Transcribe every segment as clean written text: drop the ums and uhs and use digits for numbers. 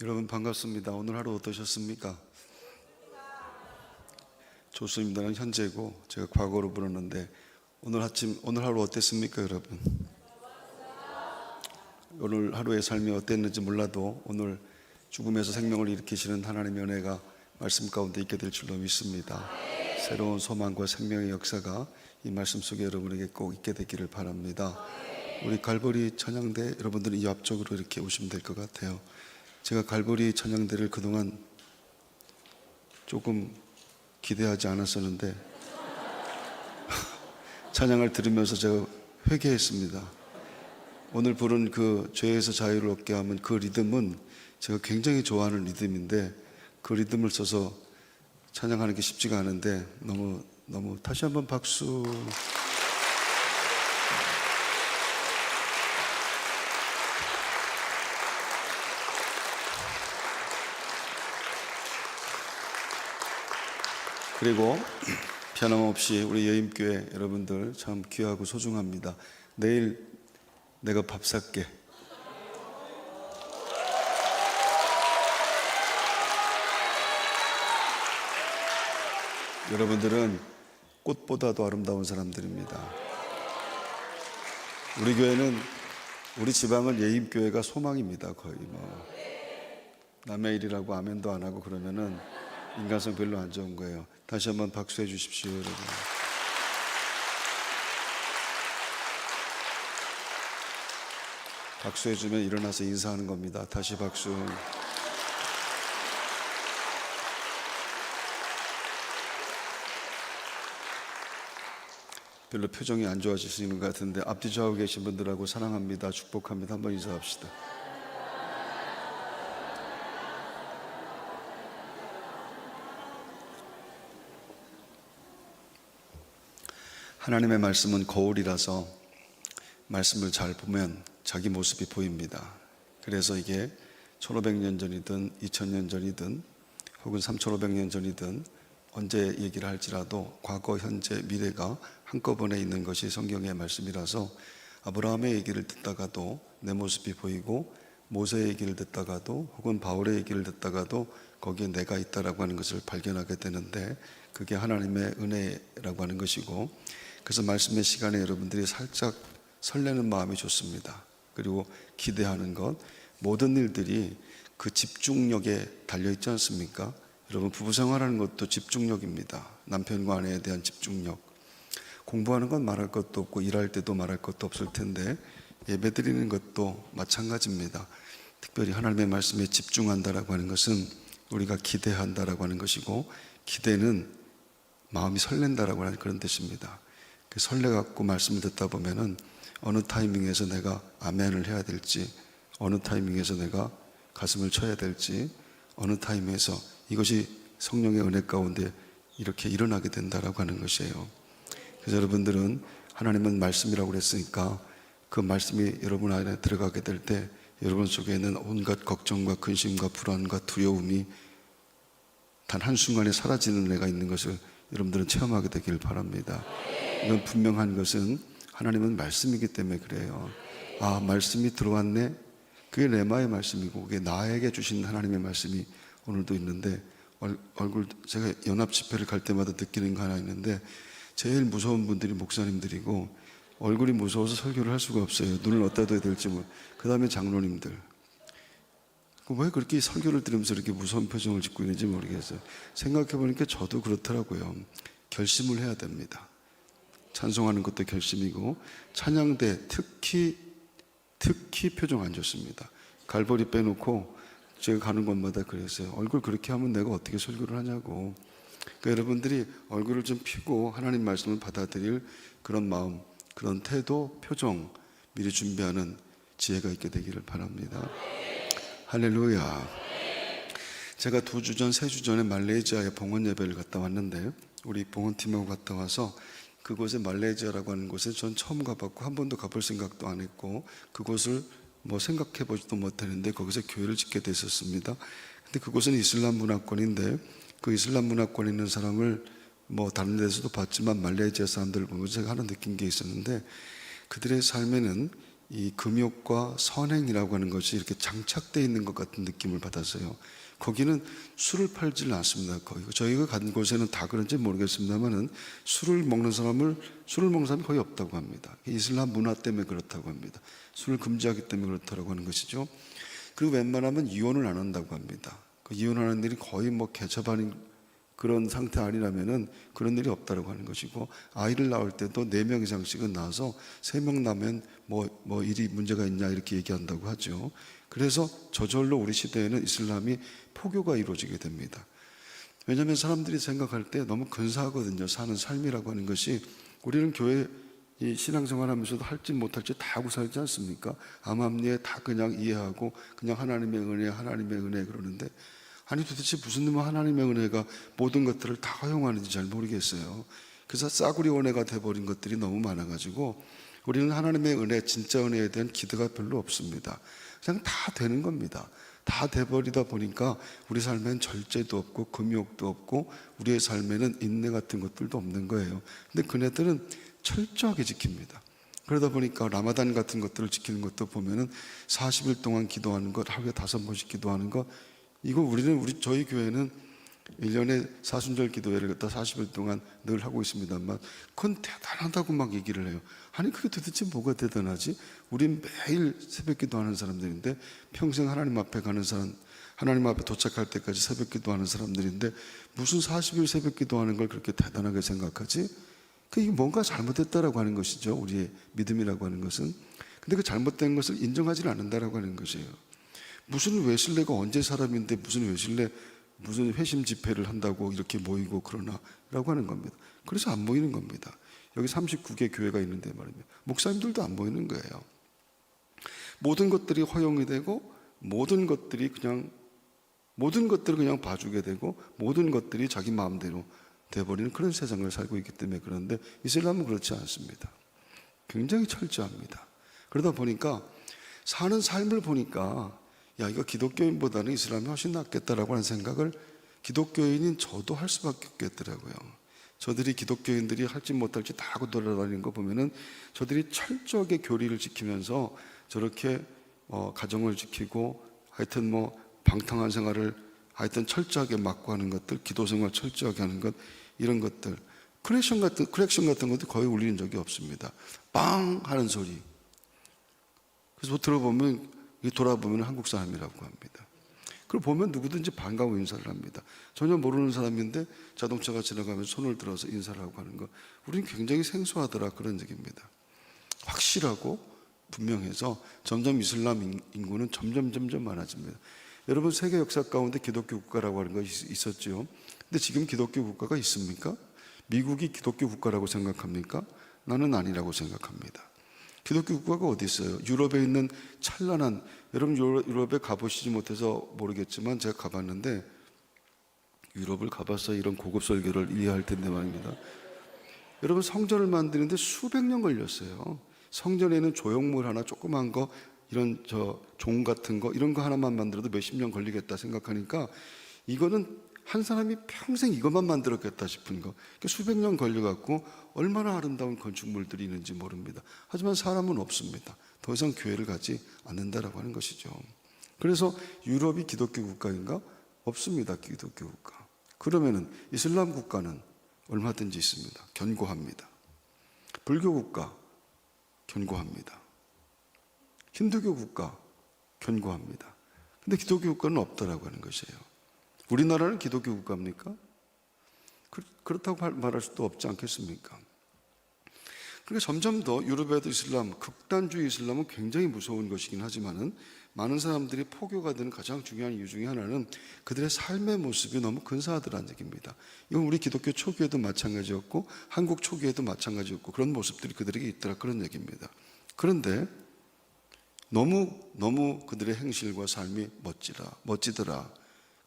여러분 반갑습니다. 오늘 하루 어떠셨습니까? 좋습니다는 현재고 제가 과거로 부르는데 오늘 하루 어땠습니까, 여러분? 오늘 하루의 삶이 어땠는지 몰라도 오늘 죽음에서 생명을 일으키시는 하나님의 은혜가 말씀 가운데 있게 될 줄로 믿습니다. 새로운 소망과 생명의 역사가 이 말씀 속에 여러분에게 꼭 있게 되기를 바랍니다. 우리 갈보리 찬양대 여러분들은 이 앞쪽으로 이렇게 오시면 될 것 같아요. 제가 갈보리 찬양대를 그동안 조금 기대하지 않았었는데 찬양을 들으면서 제가 회개했습니다. 오늘 부른 그 죄에서 자유를 얻게 하면 그 리듬은 제가 굉장히 좋아하는 리듬인데 그 리듬을 써서 찬양하는 게 쉽지가 않은데 너무 다시 한번 박수. 그리고 변함없이 우리 여임교회 여러분들 참 귀하고 소중합니다. 내일 내가 밥 살게. 여러분들은 꽃보다도 아름다운 사람들입니다. 우리 교회는 우리 지방은 예임교회가 소망입니다. 거의 남의 일이라고 아멘도 안 하고 그러면은 인간성 별로 안 좋은 거예요. 다시 한번 박수해 주십시오, 여러분. 박수해 주면 일어나서 인사하는 겁니다. 다시 박수. 별로 표정이 안 좋아지시는 것 같은데 앞뒤 좌우 계신 분들하고 사랑합니다, 축복합니다 한번 인사합시다. 하나님의 말씀은 거울이라서 말씀을 잘 보면 자기 모습이 보입니다. 그래서 이게 1500년 전이든 2000년 전이든 혹은 3500년 전이든 언제 얘기를 할지라도 과거, 현재, 미래가 한꺼번에 있는 것이 성경의 말씀이라서 아브라함의 얘기를 듣다가도 내 모습이 보이고 모세의 얘기를 듣다가도 혹은 바울의 얘기를 듣다가도 거기에 내가 있다라고 하는 것을 발견하게 되는데 그게 하나님의 은혜라고 하는 것이고, 그래서 말씀의 시간에 여러분들이 살짝 설레는 마음이 좋습니다. 그리고 기대하는 것, 모든 일들이 그 집중력에 달려있지 않습니까? 여러분 부부 생활하는 것도 집중력입니다. 남편과 아내에 대한 집중력. 공부하는 건 말할 것도 없고 일할 때도 말할 것도 없을 텐데 예배 드리는 것도 마찬가지입니다. 특별히 하나님의 말씀에 집중한다라고 하는 것은 우리가 기대한다라고 하는 것이고, 기대는 마음이 설렌다라고 하는 그런 뜻입니다. 설레갖고 말씀을 듣다 보면은 어느 타이밍에서 내가 아멘을 해야 될지, 어느 타이밍에서 내가 가슴을 쳐야 될지, 어느 타임에서 이것이 성령의 은혜 가운데 이렇게 일어나게 된다라고 하는 것이에요. 그래서 여러분들은 하나님은 말씀이라고 그랬으니까 그 말씀이 여러분 안에 들어가게 될 때 여러분 속에는 온갖 걱정과 근심과 불안과 두려움이 단 한순간에 사라지는 은혜가 있는 것을 여러분들은 체험하게 되길 바랍니다. 이건 분명한 것은 하나님은 말씀이기 때문에 그래요. 아, 말씀이 들어왔네. 그게 레마의 말씀이고 그게 나에게 주신 하나님의 말씀이 오늘도 있는데, 제가 연합 집회를 갈 때마다 느끼는 거 하나 있는데 제일 무서운 분들이 목사님들이고 얼굴이 무서워서 설교를 할 수가 없어요. 눈을 어디다 둬야 될지 그 다음에 장로님들. 왜 그렇게 설교를 들으면서 이렇게 무서운 표정을 짓고 있는지 모르겠어요. 생각해 보니까 저도 그렇더라고요. 결심을 해야 됩니다. 찬송하는 것도 결심이고, 찬양대 특히 표정 안 좋습니다. 갈보리 빼놓고 제가 가는 곳마다 그랬어요. 얼굴 그렇게 하면 내가 어떻게 설교를 하냐고. 그러니까 여러분들이 얼굴을 좀 펴고 하나님 말씀을 받아들일 그런 마음, 그런 태도, 표정 미리 준비하는 지혜가 있게 되기를 바랍니다. 할렐루야. 제가 2주 전, 3주 전에 말레이시아에 봉헌 예배를 갔다 왔는데 우리 봉헌팀하고 갔다 와서 그곳에 말레이시아라고 하는 곳에 전 처음 가봤고 한 번도 가볼 생각도 안 했고 그곳을 생각해 보지도 못했는데 거기서 교회를 짓게 됐었습니다. 근데 그곳은 이슬람 문화권인데 그 이슬람 문화권에 있는 사람을 다른 데서도 봤지만 말레이시아 사람들을 보면서 제가 하나 느낀 게 있었는데 그들의 삶에는 이 금욕과 선행이라고 하는 것이 이렇게 장착되어 있는 것 같은 느낌을 받았어요. 거기는 술을 팔지는 않습니다. 저희가 간 곳에는 다 그런지 모르겠습니다만은 술을 먹는 사람이 거의 없다고 합니다. 이슬람 문화 때문에 그렇다고 합니다. 술을 금지하기 때문에 그렇다고 하는 것이죠. 그리고 웬만하면 이혼을 안 한다고 합니다. 그 이혼하는 일이 거의 개차반인 그런 상태 아니라면은 그런 일이 없다고 하는 것이고, 아이를 낳을 때도 4명 이상씩은 낳아서 3명 낳으면 일이 문제가 있냐 이렇게 얘기한다고 하죠. 그래서 저절로 우리 시대에는 이슬람이 포교가 이루어지게 됩니다. 왜냐하면 사람들이 생각할 때 너무 근사하거든요. 사는 삶이라고 하는 것이. 우리는 교회 이 신앙생활 하면서도 할지 못할지 다 하고 살지 않습니까? 암암리에 다 그냥 이해하고 그냥 하나님의 은혜 그러는데, 아니 도대체 무슨 놈의 하나님의 은혜가 모든 것들을 다 허용하는지 잘 모르겠어요. 그래서 싸구려 은혜가 돼버린 것들이 너무 많아가지고 우리는 하나님의 은혜, 진짜 은혜에 대한 기대가 별로 없습니다. 그냥 다 되는 겁니다. 다 돼버리다 보니까 우리 삶엔 절제도 없고 금욕도 없고 우리의 삶에는 인내 같은 것들도 없는 거예요. 근데 그네들은 철저하게 지킵니다. 그러다 보니까 라마단 같은 것들을 지키는 것도 보면은 40일 동안 기도하는 것, 하루에 5번씩 기도하는 것, 이거 저희 교회는 1년에 사순절 기도회를 갖다 40일 동안 늘 하고 있습니다만, 그건 대단하다고 막 얘기를 해요. 아니 그게 도대체 뭐가 대단하지? 우린 매일 새벽 기도하는 사람들인데, 평생 하나님 앞에 가는 사람, 하나님 앞에 도착할 때까지 새벽 기도하는 사람들인데 무슨 40일 새벽 기도하는 걸 그렇게 대단하게 생각하지? 이게 뭔가 잘못됐다라고 하는 것이죠. 우리의 믿음이라고 하는 것은. 근데 그 잘못된 것을 인정하지는 않는다라고 하는 것이에요. 무슨 웨슬레가 언제 사람인데 무슨 회심 집회를 한다고 이렇게 모이고 그러나라고 하는 겁니다. 그래서 안 모이는 겁니다. 여기 39개 교회가 있는데 말입니다. 목사님들도 안 모이는 거예요. 모든 것들이 허용이 되고 모든 것들을 그냥 봐주게 되고 모든 것들이 자기 마음대로 돼버리는 그런 세상을 살고 있기 때문에. 그런데 이슬람은 그렇지 않습니다. 굉장히 철저합니다. 그러다 보니까 사는 삶을 보니까 이거 기독교인보다는 이슬람이 훨씬 낫겠다라고 하는 생각을 기독교인인 저도 할 수밖에 없겠더라고요. 저들이 기독교인들이 할지 못할지 다 하고 돌아다니는 거 보면은 저들이 철저하게 교리를 지키면서 저렇게 가정을 지키고 하여튼 방탕한 생활을 하여튼 철저하게 막고 하는 것들, 기도 생활 철저하게 하는 것, 이런 것들, 크랙션 같은 것도 거의 울리는 적이 없습니다. 빵 하는 소리. 그래서 돌아보면 한국 사람이라고 합니다. 그걸 보면 누구든지 반가워 인사를 합니다. 전혀 모르는 사람인데 자동차가 지나가면 손을 들어서 인사를 하고 하는 거, 우리는 굉장히 생소하더라 그런 얘기입니다. 확실하고 분명해서 점점 이슬람 인구는 점점 많아집니다. 여러분, 세계 역사 가운데 기독교 국가라고 하는 것이 있었죠. 근데 지금 기독교 국가가 있습니까? 미국이 기독교 국가라고 생각합니까? 나는 아니라고 생각합니다. 기독교 국가가 어디 있어요? 유럽에 있는 찬란한, 여러분 유럽에 가보시지 못해서 모르겠지만 제가 가봤는데, 유럽을 가봐서 이런 고급 설교를 이해할 텐데 말입니다. 여러분, 성전을 만드는데 수백 년 걸렸어요. 성전에는 조형물 하나 조그만 거, 이런 종 같은 거, 이런 거 하나만 만들어도 몇십 년 걸리겠다 생각하니까 이거는 한 사람이 평생 이것만 만들었겠다 싶은 거, 수백 년 걸려갖고 얼마나 아름다운 건축물들이 있는지 모릅니다. 하지만 사람은 없습니다. 더 이상 교회를 가지 않는다라고 하는 것이죠. 그래서 유럽이 기독교 국가인가? 없습니다. 기독교 국가. 그러면은 이슬람 국가는 얼마든지 있습니다. 견고합니다. 불교 국가 견고합니다. 힌두교 국가 견고합니다. 근데 기독교 국가는 없다라고 하는 것이에요. 우리나라는 기독교 국가입니까? 그렇다고 말할 수도 없지 않겠습니까? 그러니까 점점 더 유럽에도 이슬람, 극단주의 이슬람은 굉장히 무서운 것이긴 하지만은 많은 사람들이 포교가 되는 가장 중요한 이유 중에 하나는 그들의 삶의 모습이 너무 근사하더라는 얘기입니다. 이건 우리 기독교 초기에도 마찬가지였고 한국 초기에도 마찬가지였고 그런 모습들이 그들에게 있더라, 그런 얘기입니다. 그런데 너무 그들의 행실과 삶이 멋지더라.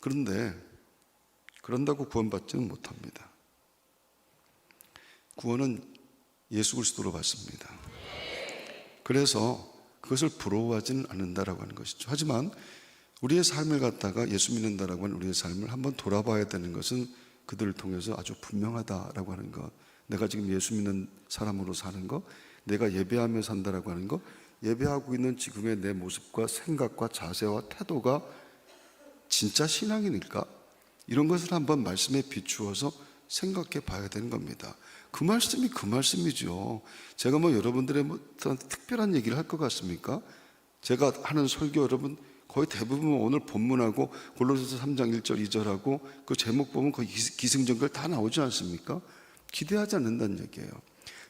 그런데 그런다고 구원받지는 못합니다. 구원은 예수 그리스도로 받습니다. 그래서 그것을 부러워하지는 않는다라고 하는 것이죠. 하지만 우리의 삶을 갖다가 예수 믿는다라고 하는 우리의 삶을 한번 돌아봐야 되는 것은 그들을 통해서 아주 분명하다라고 하는 것. 내가 지금 예수 믿는 사람으로 사는 것, 내가 예배하며 산다라고 하는 것, 예배하고 있는 지금의 내 모습과 생각과 자세와 태도가 진짜 신앙인일까? 이런 것을 한번 말씀에 비추어서 생각해 봐야 되는 겁니다. 그 말씀이 그 말씀이죠. 제가 뭐 여러분들의 특별한 얘기를 할 것 같습니까? 제가 하는 설교 여러분 거의 대부분 오늘 본문하고 골로새서 3장 1절 2절하고 그 제목 보면 거의 기승전결 다 나오지 않습니까? 기대하지 않는다는 얘기예요.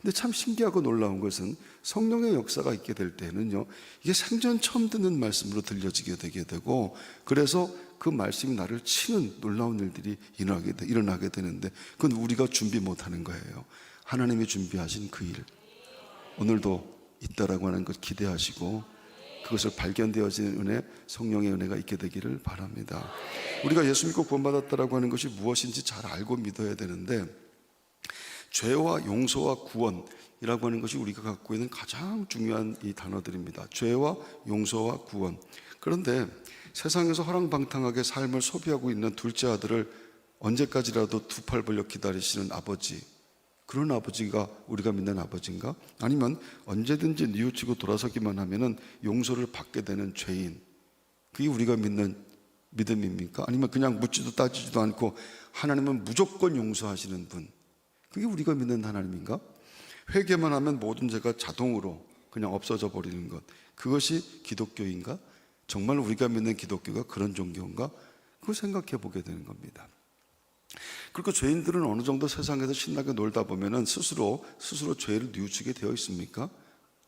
근데 참 신기하고 놀라운 것은 성령의 역사가 있게 될 때는요, 이게 생전 처음 듣는 말씀으로 들려지게 되게 되고, 그래서 그 말씀이 나를 치는 놀라운 일들이 일어나게 되는데, 그건 우리가 준비 못하는 거예요. 하나님이 준비하신 그 일, 오늘도 있다라고 하는 것 기대하시고, 그것을 발견되어지는 은혜, 성령의 은혜가 있게 되기를 바랍니다. 우리가 예수 믿고 구원받았다라고 하는 것이 무엇인지 잘 알고 믿어야 되는데, 죄와 용서와 구원이라고 하는 것이 우리가 갖고 있는 가장 중요한 이 단어들입니다. 죄와 용서와 구원. 그런데 세상에서 허랑방탕하게 삶을 소비하고 있는 둘째 아들을 언제까지라도 두 팔 벌려 기다리시는 아버지, 그런 아버지가 우리가 믿는 아버지인가? 아니면 언제든지 뉘우치고 돌아서기만 하면은 용서를 받게 되는 죄인, 그게 우리가 믿는 믿음입니까? 아니면 그냥 묻지도 따지지도 않고 하나님은 무조건 용서하시는 분, 그게 우리가 믿는 하나님인가? 회개만 하면 모든 죄가 자동으로 그냥 없어져 버리는 것, 그것이 기독교인가? 정말 우리가 믿는 기독교가 그런 종교인가? 그걸 생각해 보게 되는 겁니다. 그리고 죄인들은 어느 정도 세상에서 신나게 놀다 보면은 스스로 죄를 뉘우치게 되어 있습니까?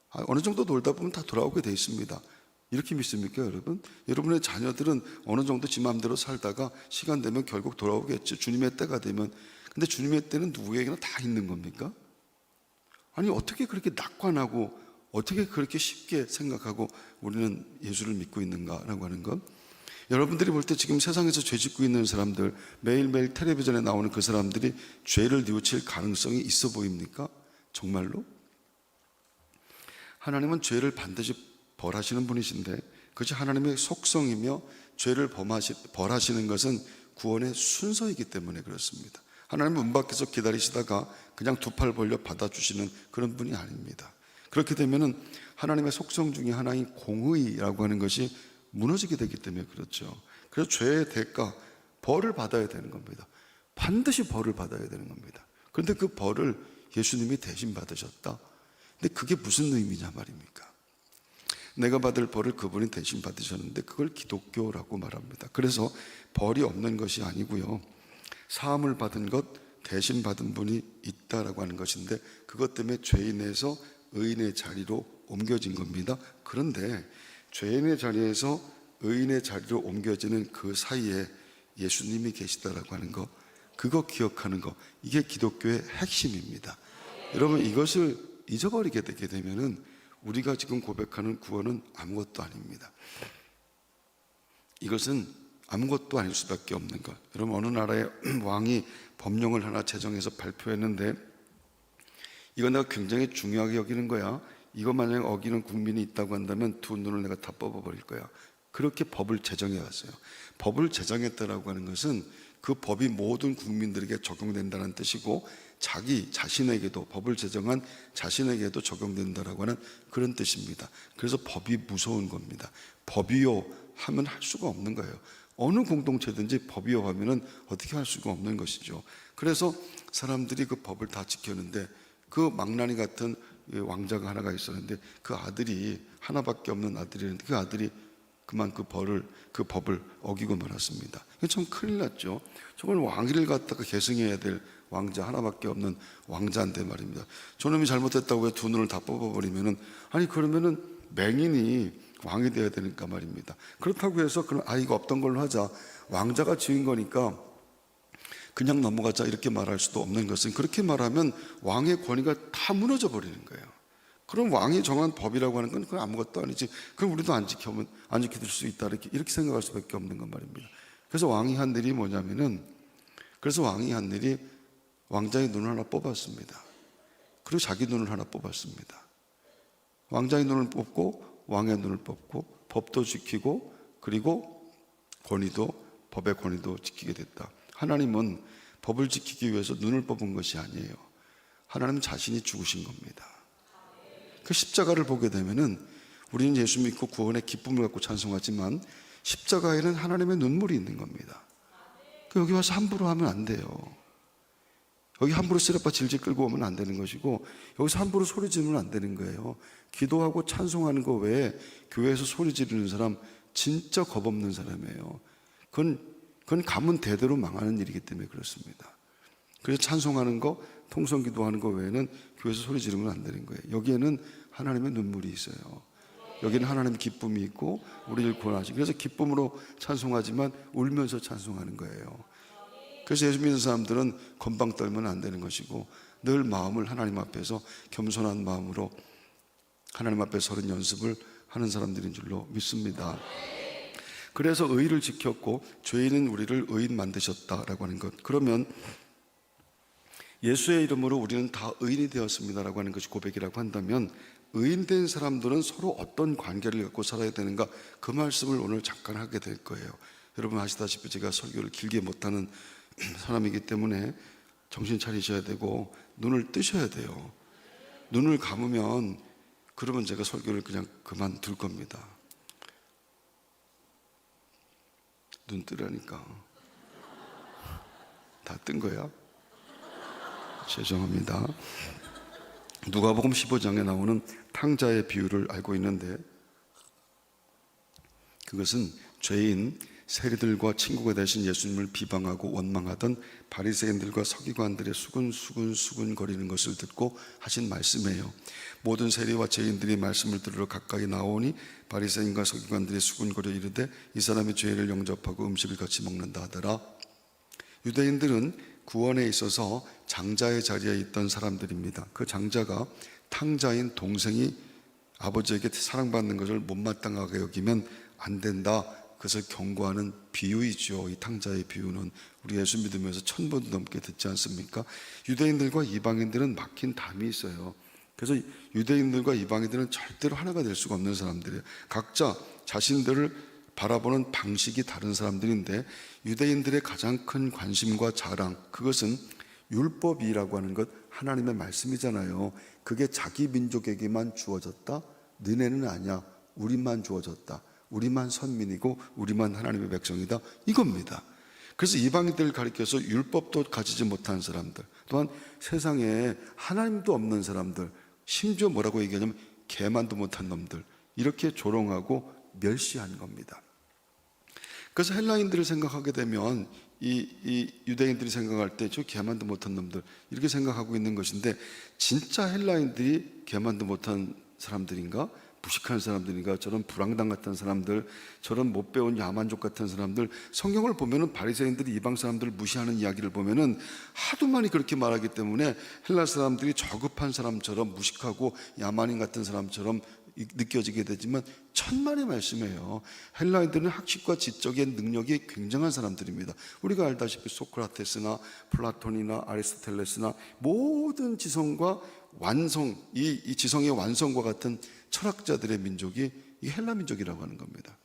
어느 정도 놀다 보면 다 돌아오게 되어 있습니다. 이렇게 믿습니까, 여러분? 여러분의 자녀들은 어느 정도 지 마음대로 살다가 시간 되면 결국 돌아오겠죠. 주님의 때가 되면. 근데 주님의 때는 누구에게나 다 있는 겁니까? 아니, 어떻게 그렇게 낙관하고 어떻게 그렇게 쉽게 생각하고 우리는 예수를 믿고 있는가라고 하는 것. 여러분들이 볼 때 지금 세상에서 죄 짓고 있는 사람들, 매일매일 텔레비전에 나오는 그 사람들이 죄를 뉘우칠 가능성이 있어 보입니까? 정말로? 하나님은 죄를 반드시 벌하시는 분이신데, 그것이 하나님의 속성이며 죄를 벌하시는 것은 구원의 순서이기 때문에 그렇습니다. 하나님은 문 밖에서 기다리시다가 그냥 두 팔 벌려 받아주시는 그런 분이 아닙니다. 그렇게 되면은 하나님의 속성 중에 하나인 공의라고 하는 것이 무너지게 되기 때문에 그렇죠. 그래서 죄의 대가, 벌을 받아야 되는 겁니다. 반드시 벌을 받아야 되는 겁니다. 그런데 그 벌을 예수님이 대신 받으셨다. 근데 그게 무슨 의미냐 말입니까? 내가 받을 벌을 그분이 대신 받으셨는데 그걸 기독교라고 말합니다. 그래서 벌이 없는 것이 아니고요, 사함을 받은 것, 대신 받은 분이 있다라고 하는 것인데, 그것 때문에 죄인에서 의인의 자리로 옮겨진 겁니다. 그런데 죄인의 자리에서 의인의 자리로 옮겨지는 그 사이에 예수님이 계시다라고 하는 거, 그거 기억하는 거, 이게 기독교의 핵심입니다. 여러분, 이것을 잊어버리게 되게 되면은 우리가 지금 고백하는 구원은 아무것도 아닙니다. 이것은 아무것도 아닐 수밖에 없는 것. 여러분, 어느 나라의 왕이 법령을 하나 제정해서 발표했는데, 이건 내가 굉장히 중요하게 여기는 거야. 이거 만약에 어기는 국민이 있다고 한다면 두 눈을 내가 다 뽑아버릴 거야. 그렇게 법을 제정해 왔어요. 법을 제정했다라고 하는 것은 그 법이 모든 국민들에게 적용된다는 뜻이고, 자신에게도, 법을 제정한 자신에게도 적용된다라고 하는 그런 뜻입니다. 그래서 법이 무서운 겁니다. 법이요 하면 할 수가 없는 거예요. 어느 공동체든지 법이요 하면은 어떻게 할 수가 없는 것이죠. 그래서 사람들이 그 법을 다 지켰는데, 그 망나니 같은 왕자가 하나가 있었는데, 그 아들이 하나밖에 없는 아들이었는데, 그 아들이 그만 그 법을 어기고 말았습니다. 이게 참 큰일 났죠. 저걸 왕위를 갖다가 계승해야 될 왕자, 하나밖에 없는 왕자인데 말입니다. 저놈이 잘못했다고 왜 두 눈을 다 뽑아버리면은, 아니 그러면은 맹인이 왕이 되어야 되니까 말입니다. 그렇다고 해서 그럼 이거 없던 걸로 하자, 왕자가 지은 거니까 그냥 넘어가자, 이렇게 말할 수도 없는 것은, 그렇게 말하면 왕의 권위가 다 무너져 버리는 거예요. 그럼 왕이 정한 법이라고 하는 건 그건 아무것도 아니지, 그럼 우리도 안 지켜줄 수 있다, 이렇게 생각할 수밖에 없는 건 말입니다. 그래서 왕이 한 일이 뭐냐면은, 왕자의 눈을 하나 뽑았습니다. 그리고 자기 눈을 하나 뽑았습니다. 왕자의 눈을 뽑고 왕의 눈을 뽑고, 법도 지키고, 그리고 법의 권위도 지키게 됐다. 하나님은 법을 지키기 위해서 눈을 뽑은 것이 아니에요. 하나님은 자신이 죽으신 겁니다. 그 십자가를 보게 되면은 우리는 예수 믿고 구원의 기쁨을 갖고 찬송하지만 십자가에는 하나님의 눈물이 있는 겁니다. 여기 와서 함부로 하면 안 돼요. 여기 함부로 쓰레빠 질질 끌고 오면 안 되는 것이고, 여기서 함부로 소리 지르면 안 되는 거예요. 기도하고 찬송하는 거 외에 교회에서 소리 지르는 사람 진짜 겁없는 사람이에요. 그건 가문 대대로 망하는 일이기 때문에 그렇습니다. 그래서 찬송하는 거, 통성 기도하는 거 외에는 교회에서 소리 지르면 안 되는 거예요. 여기에는 하나님의 눈물이 있어요. 여기는 하나님의 기쁨이 있고 우리를 구원하시고, 그래서 기쁨으로 찬송하지만 울면서 찬송하는 거예요. 그래서 예수 믿는 사람들은 건방 떨면 안 되는 것이고, 늘 마음을 하나님 앞에서 겸손한 마음으로 하나님 앞에 서는 연습을 하는 사람들인 줄로 믿습니다. 그래서 의를 지켰고 죄인은 우리를 의인 만드셨다라고 하는 것, 그러면 예수의 이름으로 우리는 다 의인이 되었습니다라고 하는 것이 고백이라고 한다면, 의인된 사람들은 서로 어떤 관계를 갖고 살아야 되는가, 그 말씀을 오늘 잠깐 하게 될 거예요. 여러분 아시다시피 제가 설교를 길게 못하는 사람이기 때문에 정신 차리셔야 되고 눈을 뜨셔야 돼요. 눈을 감으면 그러면 제가 설교를 그냥 그만둘 겁니다. 눈 뜨라니까. 다 뜬 거야? 죄송합니다. 누가복음 15장에 나오는 탕자의 비유를 알고 있는데, 그것은 죄인 세리들과 친구가 되신 예수님을 비방하고 원망하던 바리새인들과 서기관들의 수근수근 거리는 것을 듣고 하신 말씀이에요. 모든 세리와 죄인들이 말씀을 들으러 가까이 나오니 바리새인과 서기관들이 수군거려 이르되 이 사람이 죄를 영접하고 음식을 같이 먹는다 하더라. 유대인들은 구원에 있어서 장자의 자리에 있던 사람들입니다. 그 장자가 탕자인 동생이 아버지에게 사랑받는 것을 못마땅하게 여기면 안 된다, 그것을 경고하는 비유이죠. 이 탕자의 비유는 우리 예수 믿으면서 1000번도 넘게 듣지 않습니까? 유대인들과 이방인들은 막힌 담이 있어요. 그래서 유대인들과 이방인들은 절대로 하나가 될 수가 없는 사람들이에요. 각자 자신들을 바라보는 방식이 다른 사람들인데, 유대인들의 가장 큰 관심과 자랑, 그것은 율법이라고 하는 것, 하나님의 말씀이잖아요. 그게 자기 민족에게만 주어졌다? 너네는 아니야. 우리만 주어졌다. 우리만 선민이고 우리만 하나님의 백성이다, 이겁니다. 그래서 이방인들을 가리켜서 율법도 가지지 못한 사람들, 또한 세상에 하나님도 없는 사람들, 심지어 뭐라고 얘기하냐면 개만도 못한 놈들, 이렇게 조롱하고 멸시한 겁니다. 그래서 헬라인들을 생각하게 되면 이 유대인들이 생각할 때 저 개만도 못한 놈들, 이렇게 생각하고 있는 것인데, 진짜 헬라인들이 개만도 못한 사람들인가? 무식한 사람들인가? 저런 불황당 같은 사람들, 저런 못 배운 야만족 같은 사람들, 성경을 보면은 바리새인들이 이방 사람들을 무시하는 이야기를 보면은 하도 많이 그렇게 말하기 때문에 헬라 사람들이 저급한 사람처럼, 무식하고 야만인 같은 사람처럼 느껴지게 되지만 천만의 말씀이에요. 헬라인들은 학식과 지적의 능력이 굉장한 사람들입니다. 우리가 알다시피 소크라테스나 플라톤이나 아리스토텔레스나 모든 지성과 완성, 이 지성의 완성과 같은 철학자들의 민족이 이 헬라 민족이라고 하는 겁니다.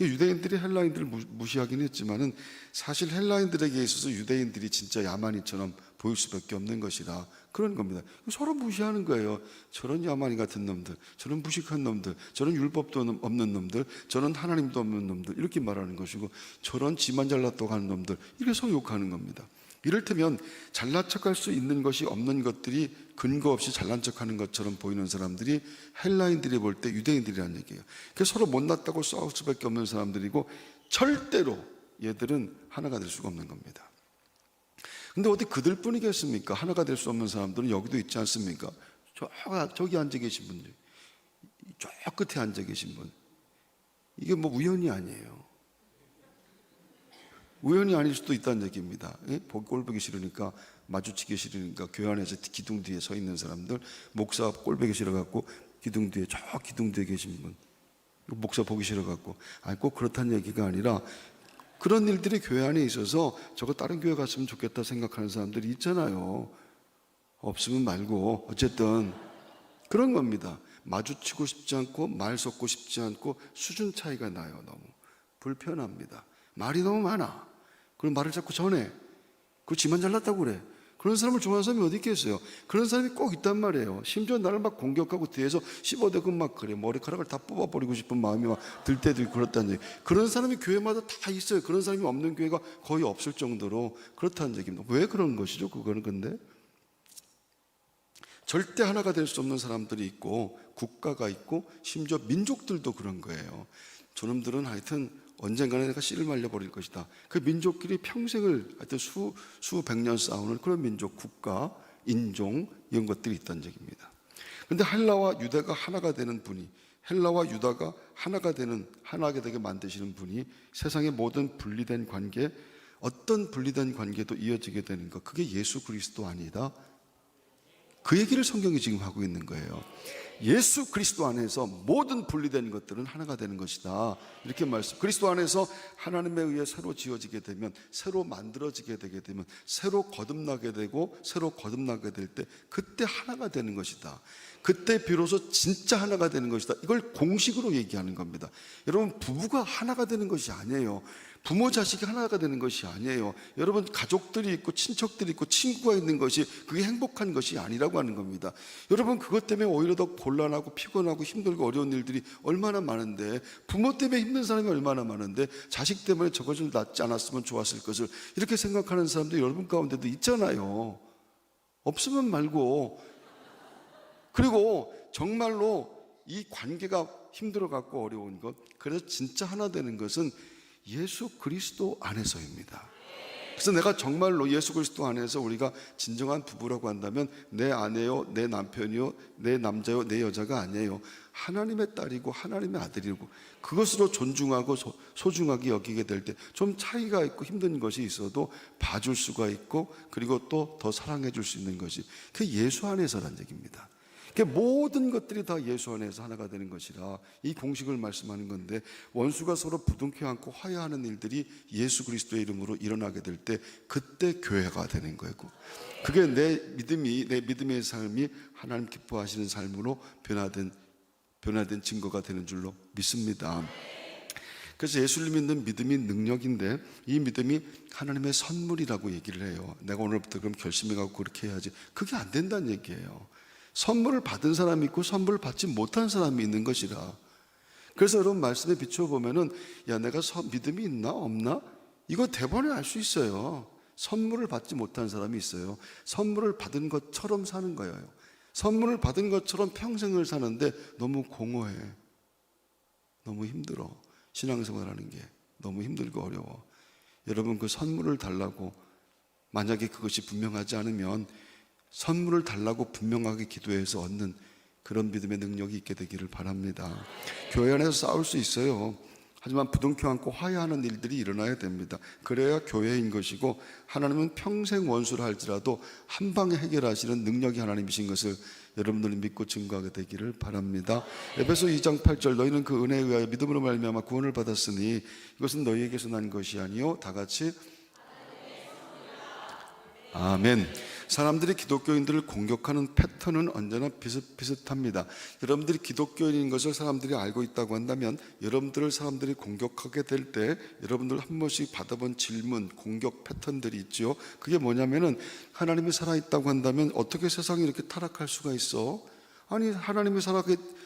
유대인들이 헬라인들을 무시하긴 했지만은 사실 헬라인들에게 있어서 유대인들이 진짜 야만인처럼 보일 수밖에 없는 것이라 그런 겁니다. 서로 무시하는 거예요. 저런 야만인 같은 놈들, 저런 무식한 놈들, 저런 율법도 없는 놈들, 저런 하나님도 없는 놈들, 이렇게 말하는 것이고, 저런 지만 잘났다고 하는 놈들, 이래서 욕하는 겁니다. 이를테면 잘난 척할 수 있는 것이 없는 것들이 근거 없이 잘난 척하는 것처럼 보이는 사람들이 헬라인들이 볼 때 유대인들이라는 얘기예요. 그래서 서로 못났다고 싸울 수밖에 없는 사람들이고, 절대로 얘들은 하나가 될 수가 없는 겁니다. 근데 어디 그들뿐이겠습니까? 하나가 될 수 없는 사람들은 여기도 있지 않습니까? 저기 앉아 계신 분들, 저 끝에 앉아 계신 분, 이게 뭐 우연이 아니에요. 우연이 아닐 수도 있다는 얘기입니다. 꼴 보기 싫으니까, 마주치기 싫으니까 교회 안에서 기둥 뒤에 서 있는 사람들, 목사 꼴 보기 싫어갖고 기둥 뒤에, 저 기둥 뒤에 계신 분, 목사 보기 싫어갖고, 아니 꼭 그렇다는 얘기가 아니라, 그런 일들이 교회 안에 있어서 저거 다른 교회 갔으면 좋겠다 생각하는 사람들이 있잖아요. 없으면 말고, 어쨌든 그런 겁니다. 마주치고 싶지 않고 말 섞고 싶지 않고 수준 차이가 나요. 너무 불편합니다. 말이 너무 많아. 그럼 말을 자꾸 전해. 그리고 지만 잘났다고 그래. 그런 사람을 좋아하는 사람이 어디 있겠어요? 그런 사람이 꼭 있단 말이에요. 심지어 나를 막 공격하고 뒤에서 씹어대고 막 그래. 머리카락을 다 뽑아버리고 싶은 마음이 막 들 때도 있고 그렇다는 얘기. 그런 사람이 교회마다 다 있어요. 그런 사람이 없는 교회가 거의 없을 정도로 그렇다는 얘기입니다. 왜 그런 것이죠? 그거는 근데 절대 하나가 될 수 없는 사람들이 있고 국가가 있고 심지어 민족들도 그런 거예요. 저놈들은 하여튼 언젠가는 내가 씨를 말려버릴 것이다. 그 민족끼리 평생을 하여튼 수백 년 싸우는 그런 민족, 국가, 인종 이런 것들이 있다는 얘기입니다. 그런데 헬라와 유다가 하나가 되는 분이, 헬라와 유다가 하나가 되게 만드시는 분이 세상의 모든 분리된 관계, 어떤 분리된 관계도 이어지게 되는 것, 그게 예수 그리스도 아니다. 그 얘기를 성경이 지금 하고 있는 거예요. 예수 그리스도 안에서 모든 분리된 것들은 하나가 되는 것이다. 이렇게 말씀. 그리스도 안에서 하나님에 의해 새로 지어지게 되면, 새로 만들어지게 되게 되면, 새로 거듭나게 되고, 새로 거듭나게 될 때, 그때 하나가 되는 것이다. 그때 비로소 진짜 하나가 되는 것이다. 이걸 공식으로 얘기하는 겁니다. 여러분, 부부가 하나가 되는 것이 아니에요. 부모 자식이 하나가 되는 것이 아니에요. 여러분, 가족들이 있고 친척들이 있고 친구가 있는 것이 그게 행복한 것이 아니라고 하는 겁니다. 여러분, 그것 때문에 오히려 더 곤란하고 피곤하고 힘들고 어려운 일들이 얼마나 많은데, 부모 때문에 힘든 사람이 얼마나 많은데, 자식 때문에 저거 좀 낫지 않았으면 좋았을 것을 이렇게 생각하는 사람들이 여러분 가운데도 있잖아요. 없으면 말고. 그리고 정말로 이 관계가 힘들어갖고 어려운 것, 그래서 진짜 하나 되는 것은 예수 그리스도 안에서입니다. 그래서 내가 정말로 예수 그리스도 안에서 우리가 진정한 부부라고 한다면 내 아내요, 내 남편이요, 내 남자요, 내 여자가 아니에요. 하나님의 딸이고 하나님의 아들이고, 그것으로 존중하고 소중하게 여기게 될 때 좀 차이가 있고 힘든 것이 있어도 봐줄 수가 있고, 그리고 또 더 사랑해 줄 수 있는 것이 그게 예수 안에서란 얘기입니다. 모든 것들이 다 예수 안에서 하나가 되는 것이라 이 공식을 말씀하는 건데, 원수가 서로 부둥켜 안고 화해하는 일들이 예수 그리스도의 이름으로 일어나게 될 때 그때 교회가 되는 거고, 그게 내 믿음의 삶이 하나님 기뻐하시는 삶으로 변화된 증거가 되는 줄로 믿습니다. 그래서 예수를 믿는 믿음이 능력인데, 이 믿음이 하나님의 선물이라고 얘기를 해요. 내가 오늘부터 그럼 결심해가고 그렇게 해야지, 그게 안 된다는 얘기예요. 선물을 받은 사람이 있고 선물을 받지 못한 사람이 있는 것이라. 그래서 여러분, 말씀에 비춰보면은 야, 내가 믿음이 있나 없나? 이거 대번에 알 수 있어요. 선물을 받지 못한 사람이 있어요. 선물을 받은 것처럼 사는 거예요. 선물을 받은 것처럼 평생을 사는데 너무 공허해. 너무 힘들어. 신앙생활하는 게 너무 힘들고 어려워. 여러분, 그 선물을 달라고, 만약에 그것이 분명하지 않으면 선물을 달라고 분명하게 기도해서 얻는 그런 믿음의 능력이 있게 되기를 바랍니다. 교회 안에서 싸울 수 있어요. 하지만 부둥켜 안고 화해하는 일들이 일어나야 됩니다. 그래야 교회인 것이고, 하나님은 평생 원수를 할지라도 한 방에 해결하시는 능력이 하나님이신 것을 여러분들이 믿고 증거하게 되기를 바랍니다. 에베소 2장 8절, 너희는 그 은혜에 의하여 믿음으로 말미암아 구원을 받았으니 이것은 너희에게서 난 것이 아니요 다 같이 아멘. 사람들이 기독교인들을 공격하는 패턴은 언제나 비슷합니다. 여러분들이 기독교인인 것을 사람들이 알고 있다고 한다면, 여러분들을 사람들이 공격하게 될 때 여러분들 한 번씩 받아본 질문, 공격 패턴들이 있죠. 그게 뭐냐면은, 하나님이 살아있다고 한다면 어떻게 세상이 이렇게 타락할 수가 있어? 아니, 하나님이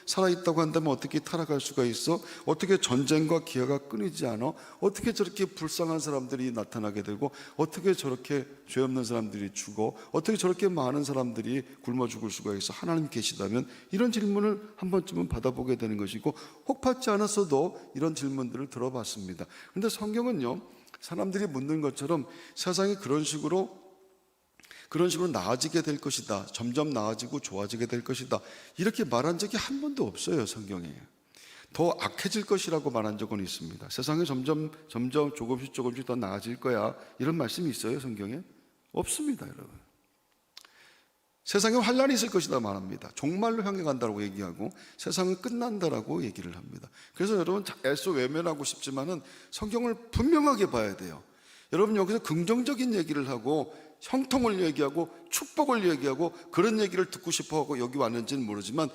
살아있다고 한다면 어떻게 타락할 수가 있어? 어떻게 전쟁과 기아가 끊이지 않아? 어떻게 저렇게 불쌍한 사람들이 나타나게 되고, 어떻게 저렇게 죄 없는 사람들이 죽어? 어떻게 저렇게 많은 사람들이 굶어 죽을 수가 있어? 하나님 계시다면 이런 질문을 한 번쯤은 받아보게 되는 것이고, 혹 받지 않았어도 이런 질문들을 들어봤습니다. 그런데 성경은요, 사람들이 묻는 것처럼 세상이 그런 식으로 나아지게 될 것이다, 점점 나아지고 좋아지게 될 것이다, 이렇게 말한 적이 한 번도 없어요. 성경에 더 악해질 것이라고 말한 적은 있습니다. 세상이 점점 조금씩 더 나아질 거야, 이런 말씀이 있어요? 성경에 없습니다. 여러분, 세상에 환란이 있을 것이다 말합니다. 종말로 향해 간다고 얘기하고, 세상은 끝난다라고 얘기를 합니다. 그래서 여러분, 애써 외면하고 싶지만은 성경을 분명하게 봐야 돼요. 여러분, 여기서 긍정적인 얘기를 하고 형통을 얘기하고 축복을 얘기하고 그런 얘기를 듣고 싶어하고 여기 왔는지는 모르지만,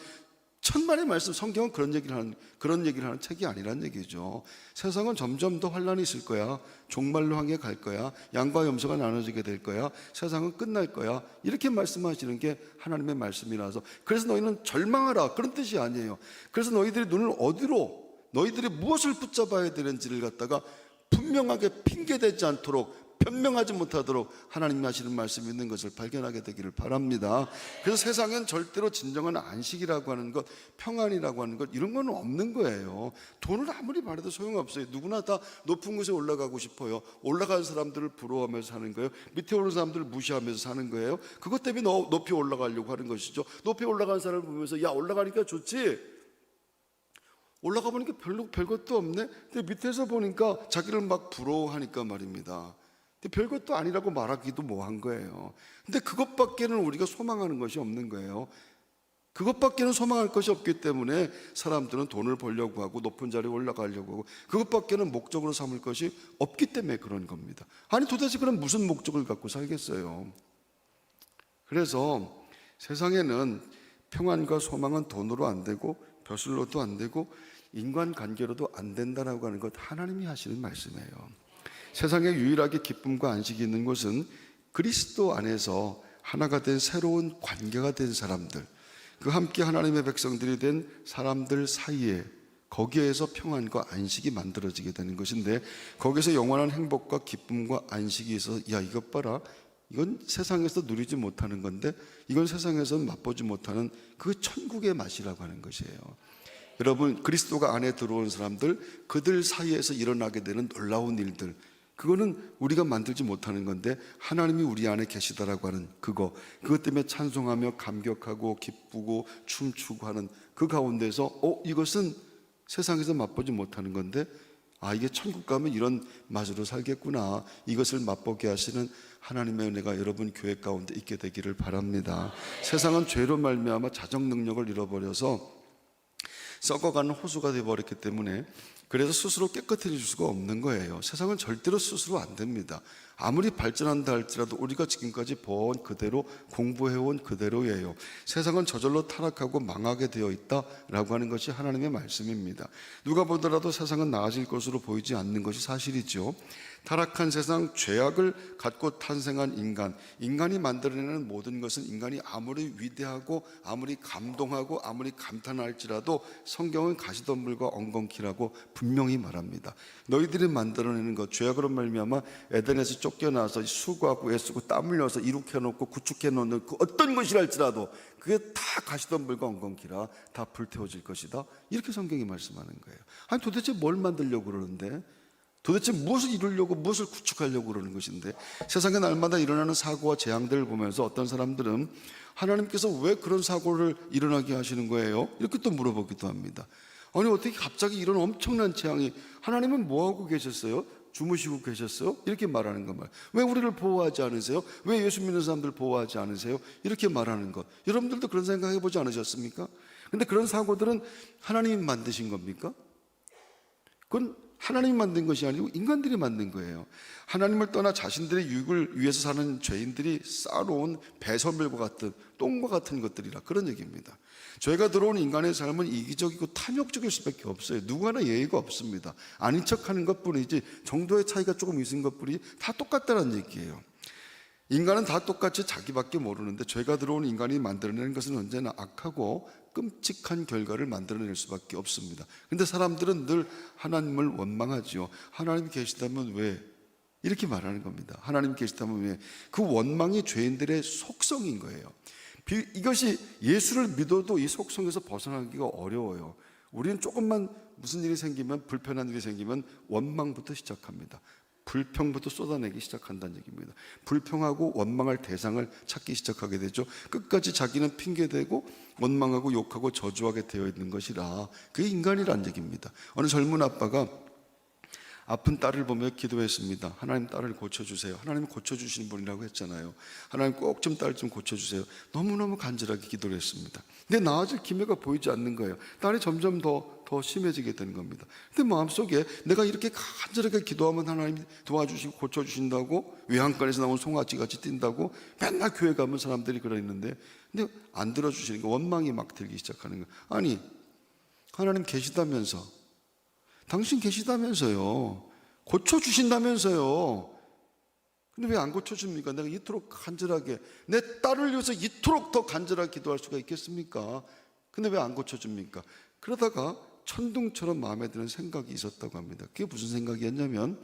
천만의 말씀, 성경은 그런 얘기를 하는 책이 아니란 얘기죠. 세상은 점점 더 환란이 있을 거야. 종말로 향해 갈 거야. 양과 염소가 나눠지게 될 거야. 세상은 끝날 거야. 이렇게 말씀하시는 게 하나님의 말씀이라서, 그래서 너희는 절망하라, 그런 뜻이 아니에요. 그래서 너희들이 눈을 어디로, 너희들이 무엇을 붙잡아야 되는지를 갖다가 분명하게 핑계대지 않도록, 변명하지 못하도록 하나님이 하시는 말씀이 있는 것을 발견하게 되기를 바랍니다. 그래서 세상엔 절대로 진정한 안식이라고 하는 것, 평안이라고 하는 것, 이런 건 없는 거예요. 돈을 아무리 바라도 소용없어요. 누구나 다 높은 곳에 올라가고 싶어요. 올라간 사람들을 부러워하면서 사는 거예요. 밑에 오는 사람들을 무시하면서 사는 거예요. 그것 때문에 높이 올라가려고 하는 것이죠. 높이 올라간 사람을 보면서 야, 올라가니까 좋지? 올라가 보니까 별것도 없네? 근데 밑에서 보니까 자기를 막 부러워하니까 말입니다. 별것도 아니라고 말하기도 뭐한 거예요. 근데 그것밖에는 우리가 소망하는 것이 없는 거예요. 그것밖에는 소망할 것이 없기 때문에 사람들은 돈을 벌려고 하고 높은 자리에 올라가려고 하고, 그것밖에는 목적으로 삼을 것이 없기 때문에 그런 겁니다. 아니 도대체 그럼 무슨 목적을 갖고 살겠어요? 그래서 세상에는 평안과 소망은 돈으로 안 되고 벼슬로도 안 되고 인간관계로도 안 된다라고 하는 것, 하나님이 하시는 말씀이에요. 세상에 유일하게 기쁨과 안식이 있는 곳은 그리스도 안에서 하나가 된 새로운 관계가 된 사람들, 그 함께 하나님의 백성들이 된 사람들 사이에, 거기에서 평안과 안식이 만들어지게 되는 것인데, 거기서 영원한 행복과 기쁨과 안식이 있어서 야, 이것 봐라, 이건 세상에서 누리지 못하는 건데, 이건 세상에서는 맛보지 못하는 그 천국의 맛이라고 하는 것이에요. 여러분, 그리스도가 안에 들어온 사람들, 그들 사이에서 일어나게 되는 놀라운 일들, 그거는 우리가 만들지 못하는 건데 하나님이 우리 안에 계시다라고 하는 그것 때문에 찬송하며 감격하고 기쁘고 춤추고 하는 그 가운데서 이것은 세상에서 맛보지 못하는 건데, 이게 천국 가면 이런 맛으로 살겠구나, 이것을 맛보게 하시는 하나님의 은혜가 여러분 교회 가운데 있게 되기를 바랍니다. 세상은 죄로 말미암아 자정 능력을 잃어버려서 썩어가는 호수가 되어버렸기 때문에, 그래서 스스로 깨끗해질 수가 없는 거예요. 세상은 절대로 스스로 안 됩니다. 아무리 발전한다 할지라도 우리가 지금까지 본 그대로, 공부해온 그대로예요. 세상은 저절로 타락하고 망하게 되어 있다라고 하는 것이 하나님의 말씀입니다. 누가 보더라도 세상은 나아질 것으로 보이지 않는 것이 사실이죠. 타락한 세상, 죄악을 갖고 탄생한 인간이 만들어내는 모든 것은, 인간이 아무리 위대하고 아무리 감동하고 아무리 감탄할지라도 성경은 가시덤불과 엉겅퀴라고 분명히 말합니다. 너희들이 만들어내는 것, 죄악으로 말미암아 에덴에서 쫓겨나서 수고하고 애쓰고 땀 흘려서 이룩해놓고 구축해놓는 그 어떤 것이랄지라도 그게 다 가시덤불과 엉겅퀴라, 다 불태워질 것이다, 이렇게 성경이 말씀하는 거예요. 아니 도대체 뭘 만들려고 그러는데, 도대체 무엇을 이루려고, 무엇을 구축하려고 그러는 것인데, 세상에 날마다 일어나는 사고와 재앙들을 보면서 어떤 사람들은 하나님께서 왜 그런 사고를 일어나게 하시는 거예요? 이렇게 또 물어보기도 합니다. 아니 어떻게 갑자기 이런 엄청난 재앙이, 하나님은 뭐하고 계셨어요? 주무시고 계셨어요? 이렇게 말하는 것 말. 왜 우리를 보호하지 않으세요? 왜 예수 믿는 사람들 보호하지 않으세요? 이렇게 말하는 것. 여러분들도 그런 생각 해보지 않으셨습니까? 근데 그런 사고들은 하나님이 만드신 겁니까? 그건 하나님이 만든 것이 아니고 인간들이 만든 거예요. 하나님을 떠나 자신들의 유익을 위해서 사는 죄인들이 쌓아놓은 배설물과 같은, 똥과 같은 것들이라, 그런 얘기입니다. 죄가 들어온 인간의 삶은 이기적이고 탐욕적일 수밖에 없어요. 누구 하나 예의가 없습니다. 아닌 척하는 것뿐이지 정도의 차이가 조금 있는 것뿐이지 다 똑같다는 얘기예요. 인간은 다 똑같이 자기밖에 모르는데, 죄가 들어온 인간이 만들어내는 것은 언제나 악하고 끔찍한 결과를 만들어낼 수밖에 없습니다. 그런데 사람들은 늘 하나님을 원망하지요. 하나님이 계시다면 왜? 이렇게 말하는 겁니다. 하나님이 계시다면 왜? 그 원망이 죄인들의 속성인 거예요. 이것이 예수를 믿어도 이 속성에서 벗어나기가 어려워요. 우리는 조금만 무슨 일이 생기면, 불편한 일이 생기면 원망부터 시작합니다. 불평부터 쏟아내기 시작한다는 얘기입니다. 불평하고 원망할 대상을 찾기 시작하게 되죠. 끝까지 자기는 핑계대고 원망하고 욕하고 저주하게 되어 있는 것이라, 그게 인간이란 얘기입니다. 어느 젊은 아빠가 아픈 딸을 보며 기도했습니다. 하나님 딸을 고쳐주세요. 하나님 고쳐주시는 분이라고 했잖아요. 하나님 꼭 좀 딸 좀 고쳐주세요. 너무너무 간절하게 기도를 했습니다. 근데 나아질 기미가 보이지 않는 거예요. 딸이 점점 더 심해지게 되는 겁니다. 근데 마음속에 내가 이렇게 간절하게 기도하면 하나님 도와주시고 고쳐주신다고, 외양간에서 나온 송아지같이 뛴다고 맨날 교회 가면 사람들이 그러는데, 근데 안 들어주시니까 원망이 막 들기 시작하는 거예요. 아니, 하나님 계시다면서, 당신 계시다면서요, 고쳐주신다면서요, 근데 왜 안 고쳐줍니까? 내가 이토록 간절하게, 내 딸을 위해서 이토록 더 간절하게 기도할 수가 있겠습니까? 근데 왜 안 고쳐줍니까? 그러다가 천둥처럼 마음에 드는 생각이 있었다고 합니다. 그게 무슨 생각이었냐면,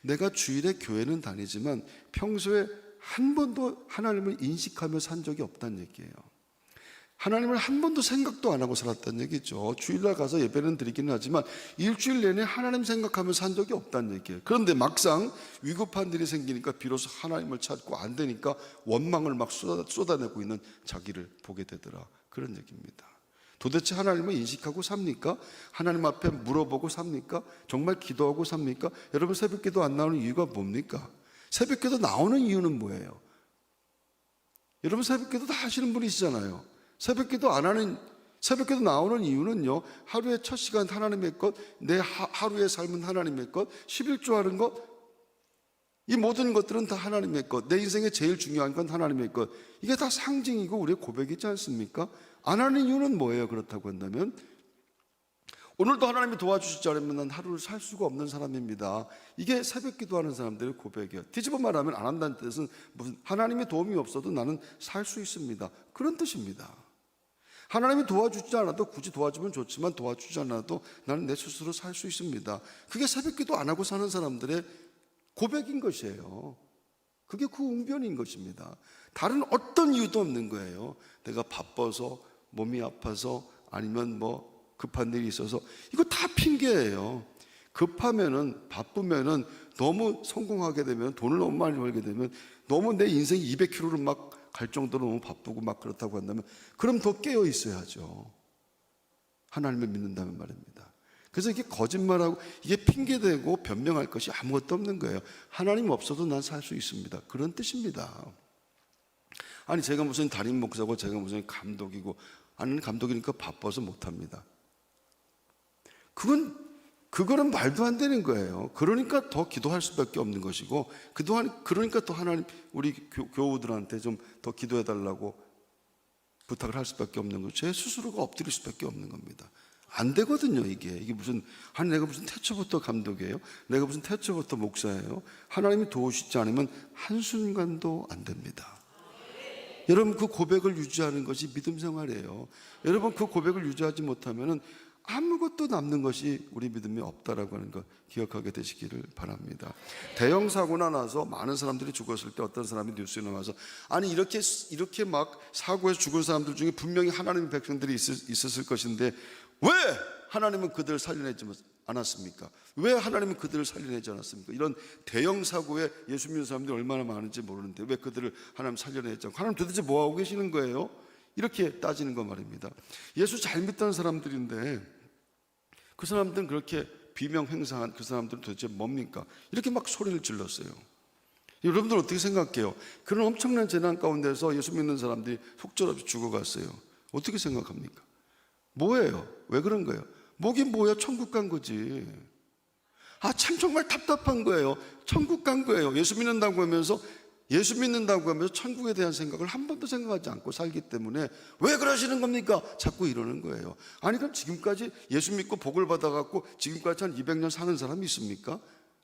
내가 주일에 교회는 다니지만 평소에 한 번도 하나님을 인식하며 산 적이 없다는 얘기예요. 하나님을 한 번도 생각도 안 하고 살았다는 얘기죠. 주일날 가서 예배는 드리기는 하지만 일주일 내내 하나님 생각하며 산 적이 없다는 얘기예요. 그런데 막상 위급한 일이 생기니까 비로소 하나님을 찾고 안 되니까 원망을 막 쏟아내고 있는 자기를 보게 되더라, 그런 얘기입니다. 도대체 하나님을 인식하고 삽니까? 하나님 앞에 물어보고 삽니까? 정말 기도하고 삽니까? 여러분, 새벽기도 안 나오는 이유가 뭡니까? 새벽기도 나오는 이유는 뭐예요? 여러분, 새벽기도 다 하시는 분이시잖아요. 새벽기도 안 하는, 새벽기도 나오는 이유는요, 하루의 첫 시간 하나님의 것, 내 하루의 삶은 하나님의 것, 11조 하는 것, 이 모든 것들은 다 하나님의 것, 내 인생에 제일 중요한 건 하나님의 것, 이게 다 상징이고 우리의 고백이지 않습니까? 안 하는 이유는 뭐예요? 그렇다고 한다면, 오늘도 하나님이 도와주시지 않으면 난 하루를 살 수가 없는 사람입니다. 이게 새벽 기도하는 사람들의 고백이에요. 뒤집어 말하면 안 한다는 뜻은 무슨 하나님의 도움이 없어도 나는 살 수 있습니다, 그런 뜻입니다. 하나님이 도와주지 않아도, 굳이 도와주면 좋지만 도와주지 않아도 나는 내 스스로 살 수 있습니다. 그게 새벽 기도 안 하고 사는 사람들의 고백인 것이에요. 그게 그 웅변인 것입니다. 다른 어떤 이유도 없는 거예요. 내가 바빠서, 몸이 아파서, 아니면 뭐 급한 일이 있어서, 이거 다 핑계예요. 급하면은, 바쁘면은, 너무 성공하게 되면, 돈을 너무 많이 벌게 되면, 너무 내 인생이 200km를 막 갈 정도로 너무 바쁘고 막 그렇다고 한다면, 그럼 더 깨어 있어야죠. 하나님을 믿는다면 말입니다. 그래서 이게 거짓말하고 이게 핑계대고 변명할 것이 아무것도 없는 거예요. 하나님 없어도 난 살 수 있습니다, 그런 뜻입니다. 아니, 제가 무슨 담임 목사고 제가 무슨 감독이고, 아니 감독이니까 바빠서 못합니다. 그거는 말도 안 되는 거예요. 그러니까 더 기도할 수밖에 없는 것이고, 그러니까 더 하나님, 우리 교우들한테 좀 더 기도해 달라고 부탁을 할 수밖에 없는 거죠. 제 스스로가 엎드릴 수밖에 없는 겁니다. 안 되거든요, 이게 무슨, 아니 내가 무슨 태초부터 감독이에요? 내가 무슨 태초부터 목사예요? 하나님이 도우시지 않으면 한순간도 안 됩니다. 여러분, 그 고백을 유지하는 것이 믿음 생활이에요. 여러분, 그 고백을 유지하지 못하면 아무것도 남는 것이 우리 믿음이 없다라고 하는 거 기억하게 되시기를 바랍니다. 대형 사고나 나서 많은 사람들이 죽었을 때 어떤 사람이 뉴스에 나와서, 아니 이렇게 막 사고에서 죽은 사람들 중에 분명히 하나님의 백성들이 있었을 것인데 왜 하나님은 그들을 살려내지 않았습니까? 왜 하나님은 그들을 살려내지 않았습니까? 이런 대형 사고에 예수 믿는 사람들이 얼마나 많은지 모르는데 왜 그들을 하나님 살려내지 않고, 하나님 도대체 뭐하고 계시는 거예요? 이렇게 따지는 거 말입니다. 예수 잘 믿던 사람들인데 그 사람들은 그렇게 비명 행사한 그 사람들은 도대체 뭡니까? 이렇게 막 소리를 질렀어요. 여러분들 어떻게 생각해요? 그런 엄청난 재난 가운데서 예수 믿는 사람들이 속절없이 죽어갔어요. 어떻게 생각합니까? 뭐예요? 왜 그런 거예요? 뭐긴 뭐야, 천국 간 거지. 참 정말 답답한 거예요. 천국 간 거예요. 예수 믿는다고 하면서 천국에 대한 생각을 한 번도 생각하지 않고 살기 때문에 왜 그러시는 겁니까? 자꾸 이러는 거예요. 아니, 그럼 지금까지 예수 믿고 복을 받아갖고 지금까지 한 200년 사는 사람이 있습니까?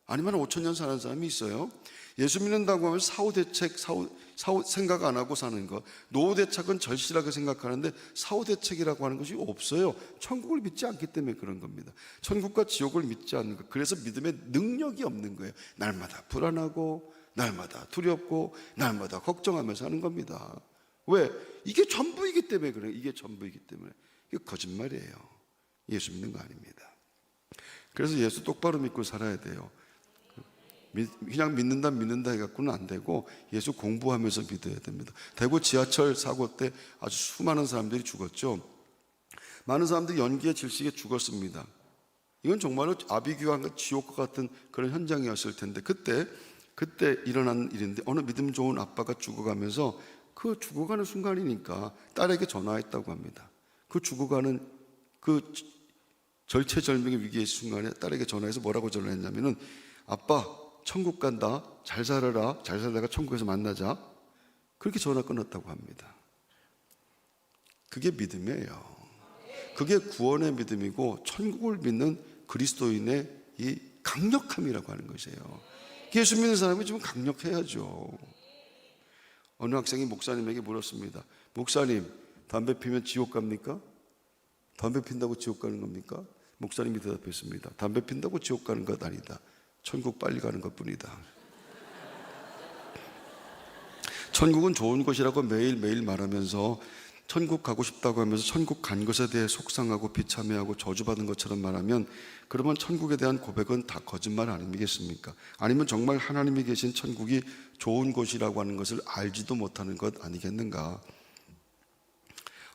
아니면 5,000년 사는 사람이 있어요? 예수 믿는다고 하면 사후대책, 사후 생각 안 하고 사는 것, 노후대책은 절실하게 생각하는데 사후대책이라고 하는 것이 없어요. 천국을 믿지 않기 때문에 그런 겁니다. 천국과 지옥을 믿지 않는 것, 그래서 믿음의 능력이 없는 거예요. 날마다 불안하고, 날마다 두렵고, 날마다 걱정하면서 하는 겁니다. 왜? 이게 전부이기 때문에 그래요. 이게 전부이기 때문에. 이게 거짓말이에요. 예수 믿는 거 아닙니다. 그래서 예수 똑바로 믿고 살아야 돼요. 그냥 믿는다 해갖고는 안 되고 예수 공부하면서 믿어야 됩니다. 대구 지하철 사고 때 아주 수많은 사람들이 죽었죠. 많은 사람들이 연기에 질식에 죽었습니다. 이건 정말로 아비규환과 지옥과 같은 그런 현장이었을 텐데, 그때 일어난 일인데, 어느 믿음 좋은 아빠가 죽어가면서 그 죽어가는 순간이니까 딸에게 전화했다고 합니다. 그 죽어가는 그 절체절명의 위기의 순간에 딸에게 전화해서 뭐라고 전화했냐면은, 아빠 천국 간다, 잘 살아라, 잘 살다가 천국에서 만나자, 그렇게 전화 끊었다고 합니다. 그게 믿음이에요. 그게 구원의 믿음이고 천국을 믿는 그리스도인의 이 강력함이라고 하는 것이에요. 예수 믿는 사람이 좀 강력해야죠. 어느 학생이 목사님에게 물었습니다. 목사님, 담배 피면 지옥 갑니까? 담배 핀다고 지옥 가는 겁니까? 목사님이 대답했습니다. 담배 핀다고 지옥 가는 것 아니다. 천국 빨리 가는 것뿐이다. 천국은 좋은 곳이라고 매일매일 말하면서, 천국 가고 싶다고 하면서 천국 간 것에 대해 속상하고 비참해하고 저주받은 것처럼 말하면, 그러면 천국에 대한 고백은 다 거짓말 아니겠습니까? 아니면 정말 하나님이 계신 천국이 좋은 곳이라고 하는 것을 알지도 못하는 것 아니겠는가?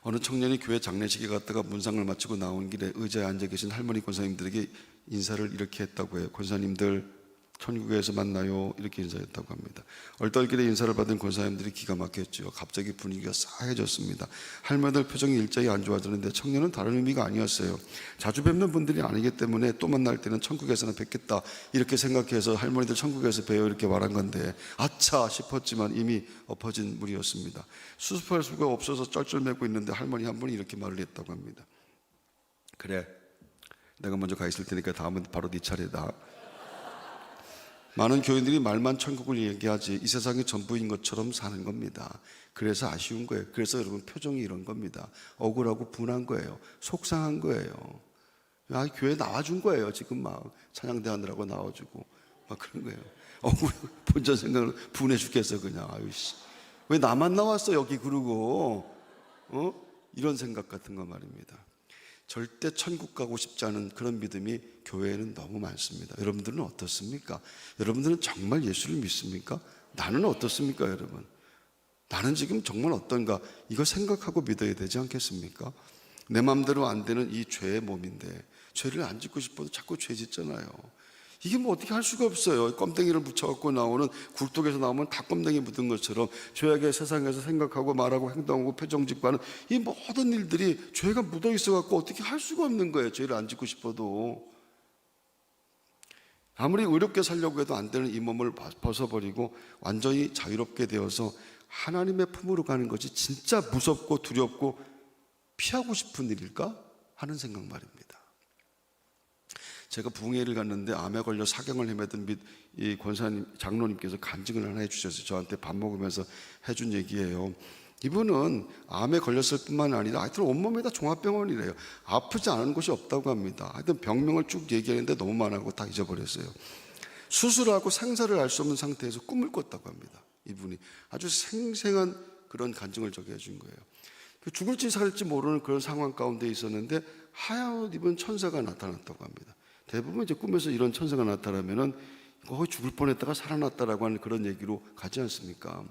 어느 청년이 교회 장례식에 갔다가 문상을 마치고 나온 길에 의자에 앉아 계신 할머니 권사님들에게 인사를 이렇게 했다고 해요. 권사님들, 천국에서 만나요, 이렇게 인사했다고 합니다. 얼떨결에 인사를 받은 권사님들이 기가 막혔죠. 갑자기 분위기가 싸해졌습니다. 할머니들 표정이 일자리 안 좋아지는데 청년은 다른 의미가 아니었어요. 자주 뵙는 분들이 아니기 때문에 또 만날 때는 천국에서는 뵙겠다 이렇게 생각해서 할머니들 천국에서 봬요 이렇게 말한 건데, 아차 싶었지만 이미 엎어진 물이었습니다. 수습할 수가 없어서 쩔쩔매고 있는데 할머니 한 분이 이렇게 말을 했다고 합니다. 그래, 내가 먼저 가 있을 테니까 다음은 바로 네 차례다. 많은 교인들이 말만 천국을 얘기하지 이 세상이 전부인 것처럼 사는 겁니다. 그래서 아쉬운 거예요. 그래서 여러분 표정이 이런 겁니다. 억울하고 분한 거예요. 속상한 거예요. 교회 나와준 거예요. 지금 막 찬양대 하느라고 나와주고 막 그런 거예요. 억울하고 본전 생각을 분해 죽겠어 그냥. 아유씨, 왜 나만 나왔어 여기 그러고 이런 생각 같은 거 말입니다. 절대 천국 가고 싶지 않은 그런 믿음이 교회에는 너무 많습니다. 여러분들은 어떻습니까? 여러분들은 정말 예수를 믿습니까? 나는 어떻습니까, 여러분? 나는 지금 정말 어떤가? 이거 생각하고 믿어야 되지 않겠습니까? 내 마음대로 안 되는 이 죄의 몸인데, 죄를 안 짓고 싶어도 자꾸 죄 짓잖아요. 이게 뭐 어떻게 할 수가 없어요. 껌댕이를 묻혀갖고 나오는, 굴뚝에서 나오면 다 껌댕이 묻은 것처럼 죄악의 세상에서 생각하고 말하고 행동하고 표정 짓고 하는 이 모든 일들이 죄가 묻어 있어갖고 어떻게 할 수가 없는 거예요. 죄를 안 짓고 싶어도. 아무리 의롭게 살려고 해도 안 되는 이 몸을 벗어버리고 완전히 자유롭게 되어서 하나님의 품으로 가는 것이 진짜 무섭고 두렵고 피하고 싶은 일일까 하는 생각 말입니다. 제가 부흥회를 갔는데 암에 걸려 사경을 헤매던 이 권사님, 장로님께서 간증을 하나 해주셔서 저한테 밥 먹으면서 해준 얘기예요. 이분은 암에 걸렸을 뿐만 아니라 하여튼 온몸에 다 종합병원이래요. 아프지 않은 곳이 없다고 합니다. 하여튼 병명을 쭉 얘기하는데 너무 많아고 다 잊어버렸어요. 수술하고 생사를 알 수 없는 상태에서 꿈을 꿨다고 합니다. 이분이 아주 생생한 그런 간증을 저기 해준 거예요. 죽을지 살지 모르는 그런 상황 가운데 있었는데 하얀 옷 입은 천사가 나타났다고 합니다. 대부분 이제 꿈에서 이런 천사가 나타나면은 거의 죽을 뻔했다가 살아났다라고 하는 그런 얘기로 가지 않습니까?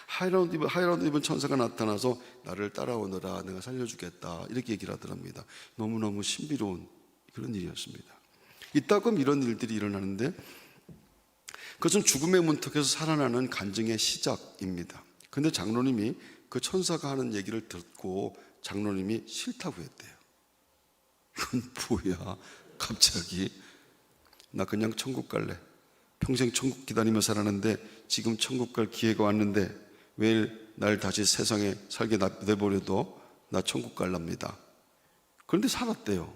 하얀 옷 입은 천사가 나타나서 나를 따라오너라, 내가 살려주겠다, 이렇게 얘기를 하더랍니다. 너무너무 신비로운 그런 일이었습니다. 이따금 이런 일들이 일어나는데, 그것은 죽음의 문턱에서 살아나는 간증의 시작입니다. 근데 장로님이 그 천사가 하는 얘기를 듣고 장로님이 싫다고 했대요. 이건 뭐야, 갑자기. 나 그냥 천국 갈래. 평생 천국 기다리며 살았는데 지금 천국 갈 기회가 왔는데 왜 날 다시 세상에 살게 내버려도 나 천국 갈랍니다. 그런데 살았대요.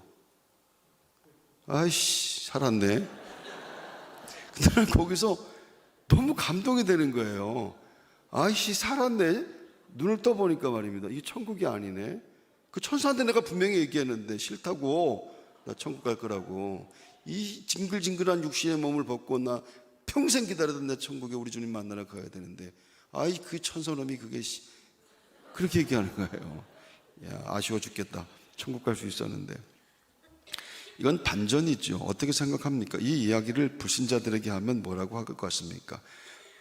아이씨, 살았네. 근데 난 거기서 너무 감동이 되는 거예요. 아이씨, 살았네. 눈을 떠보니까 말입니다. 이게 천국이 아니네. 그 천사한테 내가 분명히 얘기했는데 싫다고, 나 천국 갈 거라고. 이 징글징글한 육신의 몸을 벗고 나 평생 기다리던 내 천국에 우리 주님 만나러 가야 되는데, 아이 그 천사놈이 그게 그렇게 얘기하는 거예요. 야, 아쉬워 죽겠다. 천국 갈 수 있었는데. 이건 반전이죠. 어떻게 생각합니까? 이 이야기를 불신자들에게 하면 뭐라고 할 것 같습니까?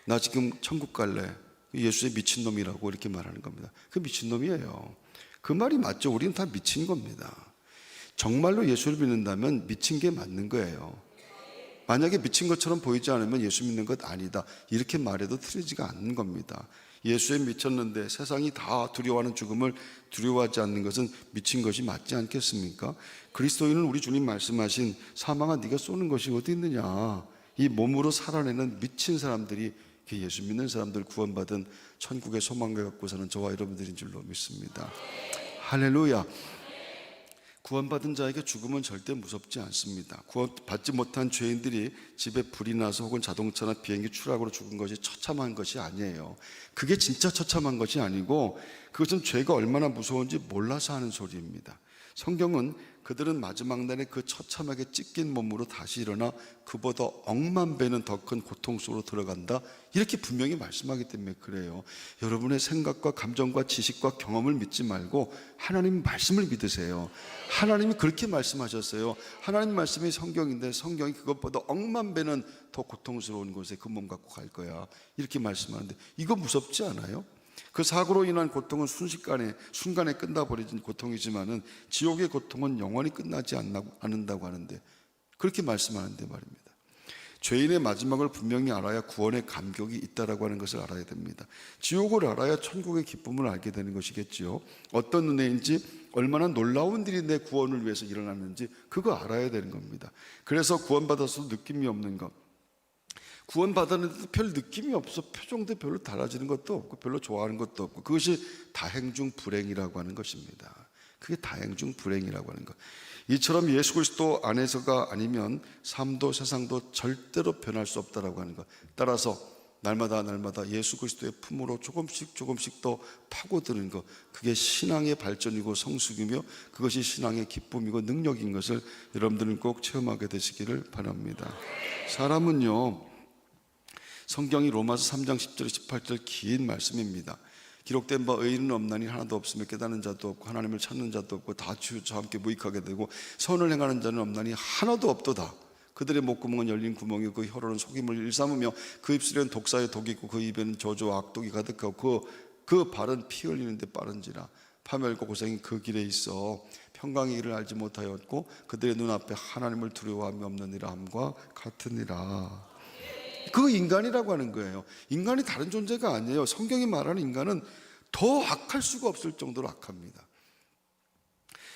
나 지금 천국 갈래. 예수의 미친놈이라고 이렇게 말하는 겁니다. 그 미친놈이에요. 그 말이 맞죠. 우리는 다 미친 겁니다. 정말로 예수를 믿는다면 미친 게 맞는 거예요. 만약에 미친 것처럼 보이지 않으면 예수 믿는 것 아니다, 이렇게 말해도 틀리지가 않는 겁니다. 예수에 미쳤는데 세상이 다 두려워하는 죽음을 두려워하지 않는 것은 미친 것이 맞지 않겠습니까? 그리스도인은 우리 주님 말씀하신 사망아 네가 쏘는 것이 어디 있느냐, 이 몸으로 살아내는 미친 사람들이 예수 믿는 사람들, 구원받은 천국의 소망을 갖고 사는 저와 여러분들인 줄로 믿습니다. 할렐루야. 구원받은 자에게 죽음은 절대 무섭지 않습니다. 구원받지 못한 죄인들이 집에 불이 나서 혹은 자동차나 비행기 추락으로 죽은 것이 처참한 것이 아니에요. 그게 진짜 처참한 것이 아니고 그것은 죄가 얼마나 무서운지 몰라서 하는 소리입니다. 성경은 그들은 마지막 날에 그 처참하게 찢긴 몸으로 다시 일어나 그보다 억만 배는 더 큰 고통 속으로 들어간다, 이렇게 분명히 말씀하기 때문에 그래요. 여러분의 생각과 감정과 지식과 경험을 믿지 말고 하나님 말씀을 믿으세요. 하나님이 그렇게 말씀하셨어요. 하나님 말씀이 성경인데 성경이 그것보다 억만 배는 더 고통스러운 곳에 그 몸 갖고 갈 거야, 이렇게 말씀하는데 이거 무섭지 않아요? 그 사고로 인한 고통은 순간에 끝나버리는 고통이지만은 지옥의 고통은 영원히 끝나지 않는다고 하는데, 그렇게 말씀하는데 말입니다. 죄인의 마지막을 분명히 알아야 구원의 감격이 있다라고 하는 것을 알아야 됩니다. 지옥을 알아야 천국의 기쁨을 알게 되는 것이겠지요. 어떤 은혜인지, 얼마나 놀라운 일이 내 구원을 위해서 일어났는지 그거 알아야 되는 겁니다. 그래서 구원받아서 느낌이 없는 것, 구원받았는데도 별 느낌이 없어, 표정도 별로 달라지는 것도 없고 별로 좋아하는 것도 없고, 그것이 다행중 불행이라고 하는 것입니다. 그게 다행중 불행이라고 하는 것. 이처럼 예수 그리스도 안에서가 아니면 삶도 세상도 절대로 변할 수 없다라고 하는 것. 따라서 날마다 예수 그리스도의 품으로 조금씩 더 파고드는 것, 그게 신앙의 발전이고 성숙이며 그것이 신앙의 기쁨이고 능력인 것을 여러분들은 꼭 체험하게 되시기를 바랍니다. 사람은요, 성경이 로마서 3장 10절 18절 긴 말씀입니다. 기록된 바 의인은 없나니 하나도 없으며 깨닫는 자도 없고 하나님을 찾는 자도 없고 다 저와 함께 무익하게 되고 선을 행하는 자는 없나니 하나도 없도다. 그들의 목구멍은 열린 구멍이고 그 혀로는 속임을 일삼으며 그 입술에는 독사의 독이 있고 그 입에는 저주와 악독이 가득하고 그 발은 피 흘리는데 빠른지라. 파멸과 고생이 그 길에 있어 평강의 길을 알지 못하였고 그들의 눈앞에 하나님을 두려워함이 없느니라 함과 같으니라. 그 인간이라고 하는 거예요. 인간이 다른 존재가 아니에요. 성경이 말하는 인간은 더 악할 수가 없을 정도로 악합니다.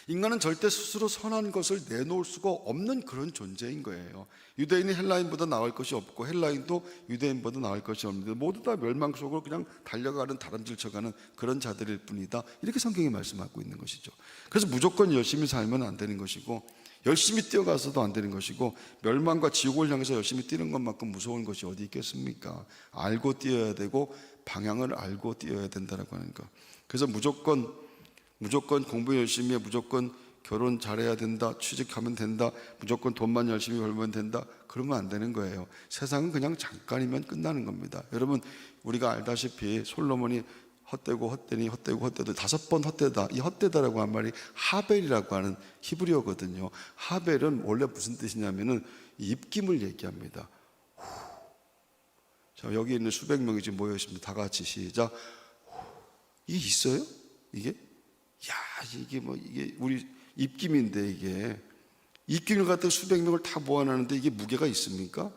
인간은 절대 스스로 선한 것을 내놓을 수가 없는 그런 존재인 거예요. 유대인이 헬라인보다 나을 것이 없고 헬라인도 유대인보다 나을 것이 없는데 모두 다 멸망 속으로 그냥 달려가는, 다람쥐를 쳐가는 그런 자들일 뿐이다, 이렇게 성경이 말씀하고 있는 것이죠. 그래서 무조건 열심히 살면 안 되는 것이고, 열심히 뛰어가서도 안 되는 것이고, 멸망과 지옥을 향해서 열심히 뛰는 것만큼 무서운 것이 어디 있겠습니까? 알고 뛰어야 되고 방향을 알고 뛰어야 된다라고 하는 것. 그래서 무조건 공부 열심히 해, 무조건 결혼 잘해야 된다, 취직하면 된다, 무조건 돈만 열심히 벌면 된다, 그러면 안 되는 거예요. 세상은 그냥 잠깐이면 끝나는 겁니다. 여러분, 우리가 알다시피 솔로몬이 헛되도 5번 헛되다, 이 헛되다라고 한 말이 하벨이라고 하는 히브리어거든요. 하벨은 원래 무슨 뜻이냐면은 입김을 얘기합니다. 자, 여기 있는 수백 명이 지금 모여 있습니다. 다 같이 시작. 이게 있어요? 이게 우리 입김인데, 이게 입김을 갖다 수백 명을 다 모아놨는데 이게 무게가 있습니까?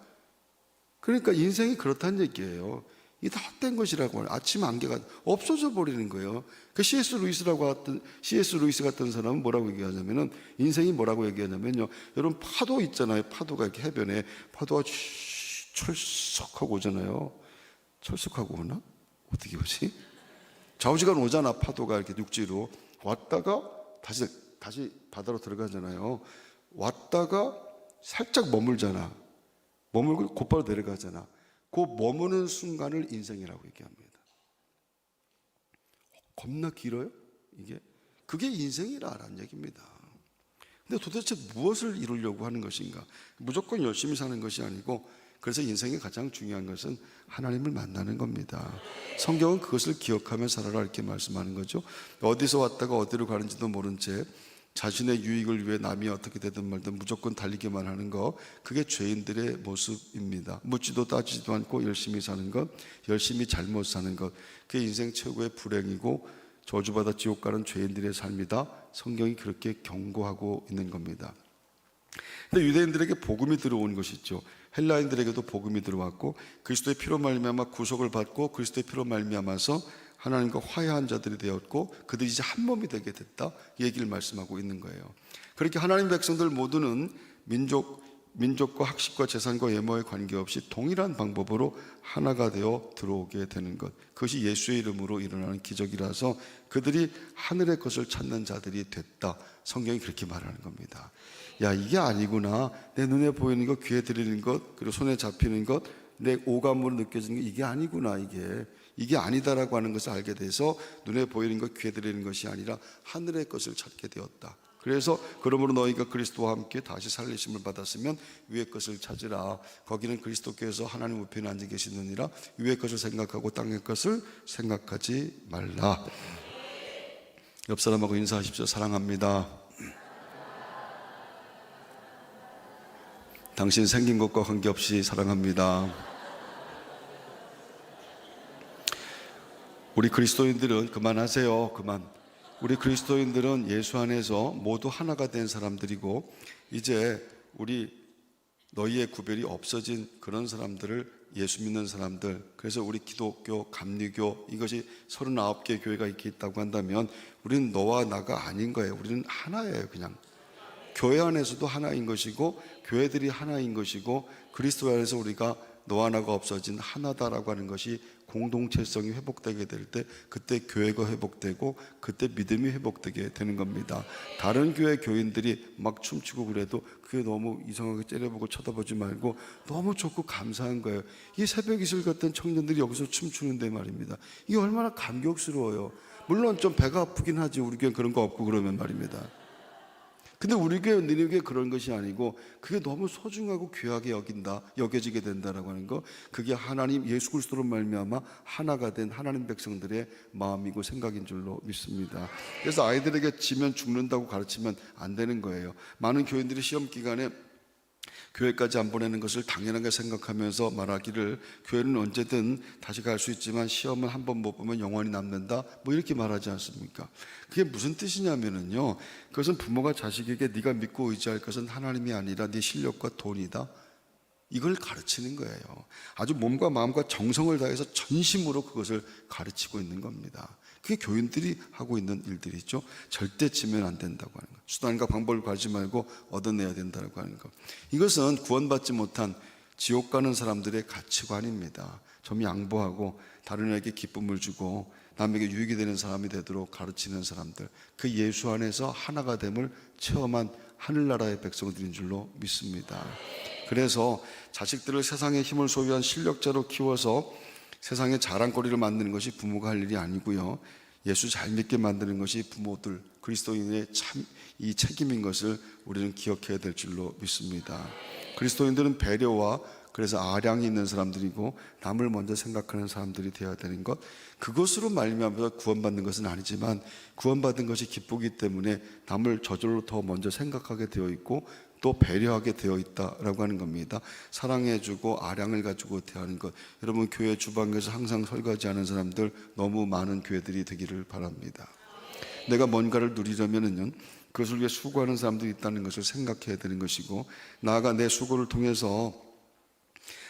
그러니까 인생이 그렇다는 얘기예요. 이게 다 헛된 것이라고 하는, 아침 안개가 없어져 버리는 거예요. 그 C.S. 루이스 같은 사람은 뭐라고 얘기하냐면은, 인생이 뭐라고 얘기하냐면요, 여러분 파도 있잖아요. 파도가 이렇게 해변에 파도가 철썩하고 오잖아요. 철썩하고 오나? 어떻게 오지? 좌우지간 오잖아. 파도가 이렇게 육지로 왔다가 다시 바다로 들어가잖아요. 왔다가 살짝 머물잖아. 머물고 곧바로 내려가잖아. 그 머무는 순간을 인생이라고 얘기합니다. 겁나 길어요? 이게? 그게 인생이라는 얘기입니다. 근데 도대체 무엇을 이루려고 하는 것인가? 무조건 열심히 사는 것이 아니고, 그래서 인생의 가장 중요한 것은 하나님을 만나는 겁니다. 성경은 그것을 기억하며 살아라, 이렇게 말씀하는 거죠. 어디서 왔다가 어디로 가는지도 모른 채 자신의 유익을 위해 남이 어떻게 되든 말든 무조건 달리기만 하는 것, 그게 죄인들의 모습입니다. 묻지도 따지지도 않고 열심히 사는 것, 열심히 잘못 사는 것, 그게 인생 최고의 불행이고 저주받아 지옥 가는 죄인들의 삶이다. 성경이 그렇게 경고하고 있는 겁니다. 근데 유대인들에게 복음이 들어온 것이죠. 헬라인들에게도 복음이 들어왔고 그리스도의 피로 말미암아 구속을 받고 그리스도의 피로 말미암아서 하나님과 화해한 자들이 되었고 그들이 이제 한 몸이 되게 됐다. 이 얘기를 말씀하고 있는 거예요. 그렇게 하나님 백성들 모두는 민족과 학식과 재산과 외모에 관계없이 동일한 방법으로 하나가 되어 들어오게 되는 것, 그것이 예수의 이름으로 일어나는 기적이라서 그들이 하늘의 것을 찾는 자들이 됐다. 성경이 그렇게 말하는 겁니다. 야, 이게 아니구나. 내 눈에 보이는 것, 귀에 들리는 것, 그리고 손에 잡히는 것, 내 오감으로 느껴지는 것, 이게 아니구나. 이게 아니다라고 하는 것을 알게 돼서 눈에 보이는 것, 귀에 들리는 것이 아니라 하늘의 것을 찾게 되었다. 그래서 그러므로 너희가 그리스도와 함께 다시 살리심을 받았으면 위의 것을 찾으라. 거기는 그리스도께서 하나님 우편에 앉아 계시느니라. 위의 것을 생각하고 땅의 것을 생각하지 말라. 옆 사람하고 인사하십시오. 사랑합니다. 당신 생긴 것과 관계없이 사랑합니다. 우리 그리스도인들은 그만하세요. 그만. 우리 그리스도인들은 예수 안에서 모두 하나가 된 사람들이고 이제 너희의 구별이 없어진 그런 사람들을 예수 믿는 사람들, 그래서 우리 기독교, 감리교, 이것이 39개 교회가 이렇게 있다고 한다면 우리는 너와 나가 아닌 거예요. 우리는 하나예요. 그냥 교회 안에서도 하나인 것이고 교회들이 하나인 것이고 그리스도 안에서 우리가 너와 나가 없어진 하나다라고 하는 것이 공동체성이 회복되게 될 때 그때 교회가 회복되고 그때 믿음이 회복되게 되는 겁니다. 다른 교회 교인들이 막 춤추고 그래도 그게 너무 이상하게 째려보고 쳐다보지 말고 너무 좋고 감사한 거예요. 이 새벽 이슬 같은 청년들이 여기서 춤추는데 말입니다. 이게 얼마나 감격스러워요. 물론 좀 배가 아프긴 하지. 우리 교회 그런 거 없고 그러면 말입니다. 근데 우리 교회, 너희 교회 그런 것이 아니고 그게 너무 소중하고 귀하게 여겨지게 된다라고 하는 거, 그게 하나님 예수 그리스도로 말미암아 하나가 된 하나님 백성들의 마음이고 생각인 줄로 믿습니다. 그래서 아이들에게 지면 죽는다고 가르치면 안 되는 거예요. 많은 교인들이 시험 기간에 교회까지 안 보내는 것을 당연하게 생각하면서 말하기를 교회는 언제든 다시 갈 수 있지만 시험은 한 번 못 보면 영원히 남는다, 뭐 이렇게 말하지 않습니까? 그게 무슨 뜻이냐면요, 그것은 부모가 자식에게 네가 믿고 의지할 것은 하나님이 아니라 네 실력과 돈이다, 이걸 가르치는 거예요. 아주 몸과 마음과 정성을 다해서 전심으로 그것을 가르치고 있는 겁니다. 그게 교인들이 하고 있는 일들이죠. 절대 지면 안 된다고 하는 것, 수단과 방법을 가지 말고 얻어내야 된다고 하는 것, 이것은 구원받지 못한 지옥 가는 사람들의 가치관입니다. 좀 양보하고 다른 이에게 기쁨을 주고 남에게 유익이 되는 사람이 되도록 가르치는 사람들, 그 예수 안에서 하나가 됨을 체험한 하늘나라의 백성들인 줄로 믿습니다. 그래서 자식들을 세상의 힘을 소유한 실력자로 키워서 세상의 자랑거리를 만드는 것이 부모가 할 일이 아니고요, 예수 잘 믿게 만드는 것이 부모들, 그리스도인의 이 책임인 것을 우리는 기억해야 될 줄로 믿습니다. 그리스도인들은 배려와, 그래서 아량이 있는 사람들이고 남을 먼저 생각하는 사람들이 되어야 되는 것, 그것으로 말미암아 구원받는 것은 아니지만 구원받은 것이 기쁘기 때문에 남을 저절로 더 먼저 생각하게 되어 있고 또 배려하게 되어 있다라고 하는 겁니다. 사랑해주고 아량을 가지고 대하는 것. 여러분, 교회 주방에서 항상 설거지하는 사람들 너무 많은 교회들이 되기를 바랍니다. 내가 뭔가를 누리려면은 그것을 위해 수고하는 사람들이 있다는 것을 생각해야 되는 것이고, 나아가 내 수고를 통해서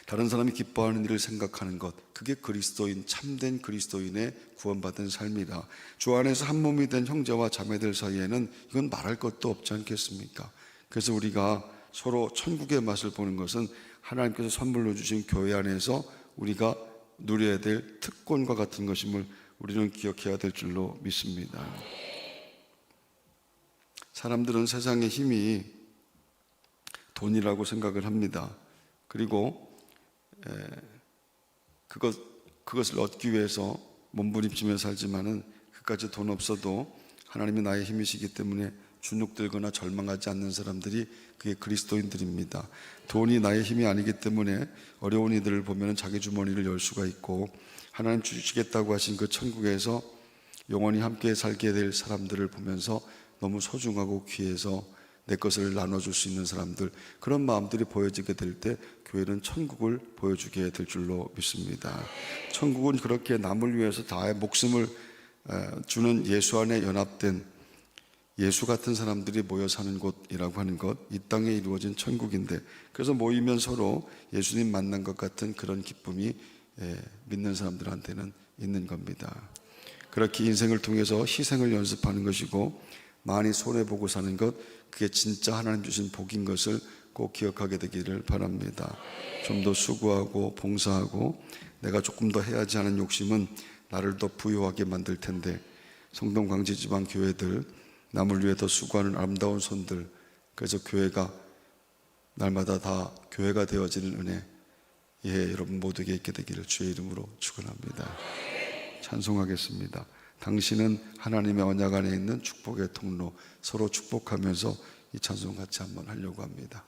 다른 사람이 기뻐하는 일을 생각하는 것, 그게 그리스도인, 참된 그리스도인의 구원받은 삶이라. 주 안에서 한 몸이 된 형제와 자매들 사이에는 이건 말할 것도 없지 않겠습니까? 그래서 우리가 서로 천국의 맛을 보는 것은 하나님께서 선물로 주신 교회 안에서 우리가 누려야 될 특권과 같은 것임을 우리는 기억해야 될 줄로 믿습니다. 사람들은 세상의 힘이 돈이라고 생각을 합니다. 그리고 그것을 얻기 위해서 몸부림치며 살지만은 그까지 돈 없어도 하나님이 나의 힘이시기 때문에 주눅들거나 절망하지 않는 사람들이 그게 그리스도인들입니다. 돈이 나의 힘이 아니기 때문에 어려운 이들을 보면 자기 주머니를 열 수가 있고, 하나님 주시겠다고 하신 그 천국에서 영원히 함께 살게 될 사람들을 보면서 너무 소중하고 귀해서 내 것을 나눠줄 수 있는 사람들, 그런 마음들이 보여지게 될 때 교회는 천국을 보여주게 될 줄로 믿습니다. 천국은 그렇게 남을 위해서 다의 목숨을 주는 예수 안에 연합된 예수 같은 사람들이 모여 사는 곳이라고 하는 것, 이 땅에 이루어진 천국인데, 그래서 모이면 서로 예수님 만난 것 같은 그런 기쁨이 믿는 사람들한테는 있는 겁니다. 그렇게 인생을 통해서 희생을 연습하는 것이고 많이 손해보고 사는 것, 그게 진짜 하나님 주신 복인 것을 꼭 기억하게 되기를 바랍니다. 좀 더 수고하고 봉사하고 내가 조금 더 해야지 하는 욕심은 나를 더 부유하게 만들 텐데, 성동 광지지방 교회들, 남을 위해 더 수고하는 아름다운 손들, 그래서 교회가 날마다 다 교회가 되어지는 은혜, 여러분 모두에게 있게 되기를 주의 이름으로 축원합니다. 찬송하겠습니다. 당신은 하나님의 언약 안에 있는 축복의 통로. 서로 축복하면서 이 찬송 같이 한번 하려고 합니다.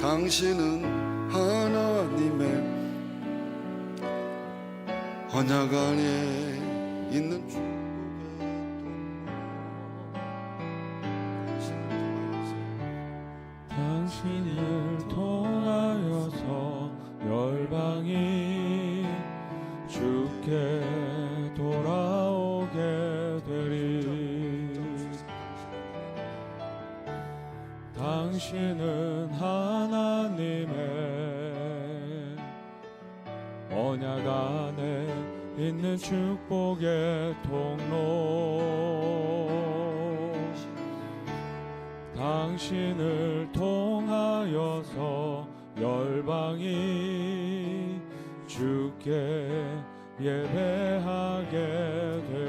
당신은 하나님의 언약 안에 있는 축복의 통로. 당신을 통하여서 열방이 주께 돌아오게 되리. 당신은 하나님의 언약 안에 있는 축복의 통로. 당신을 통하여서 열방이 주께 예배하게 되리.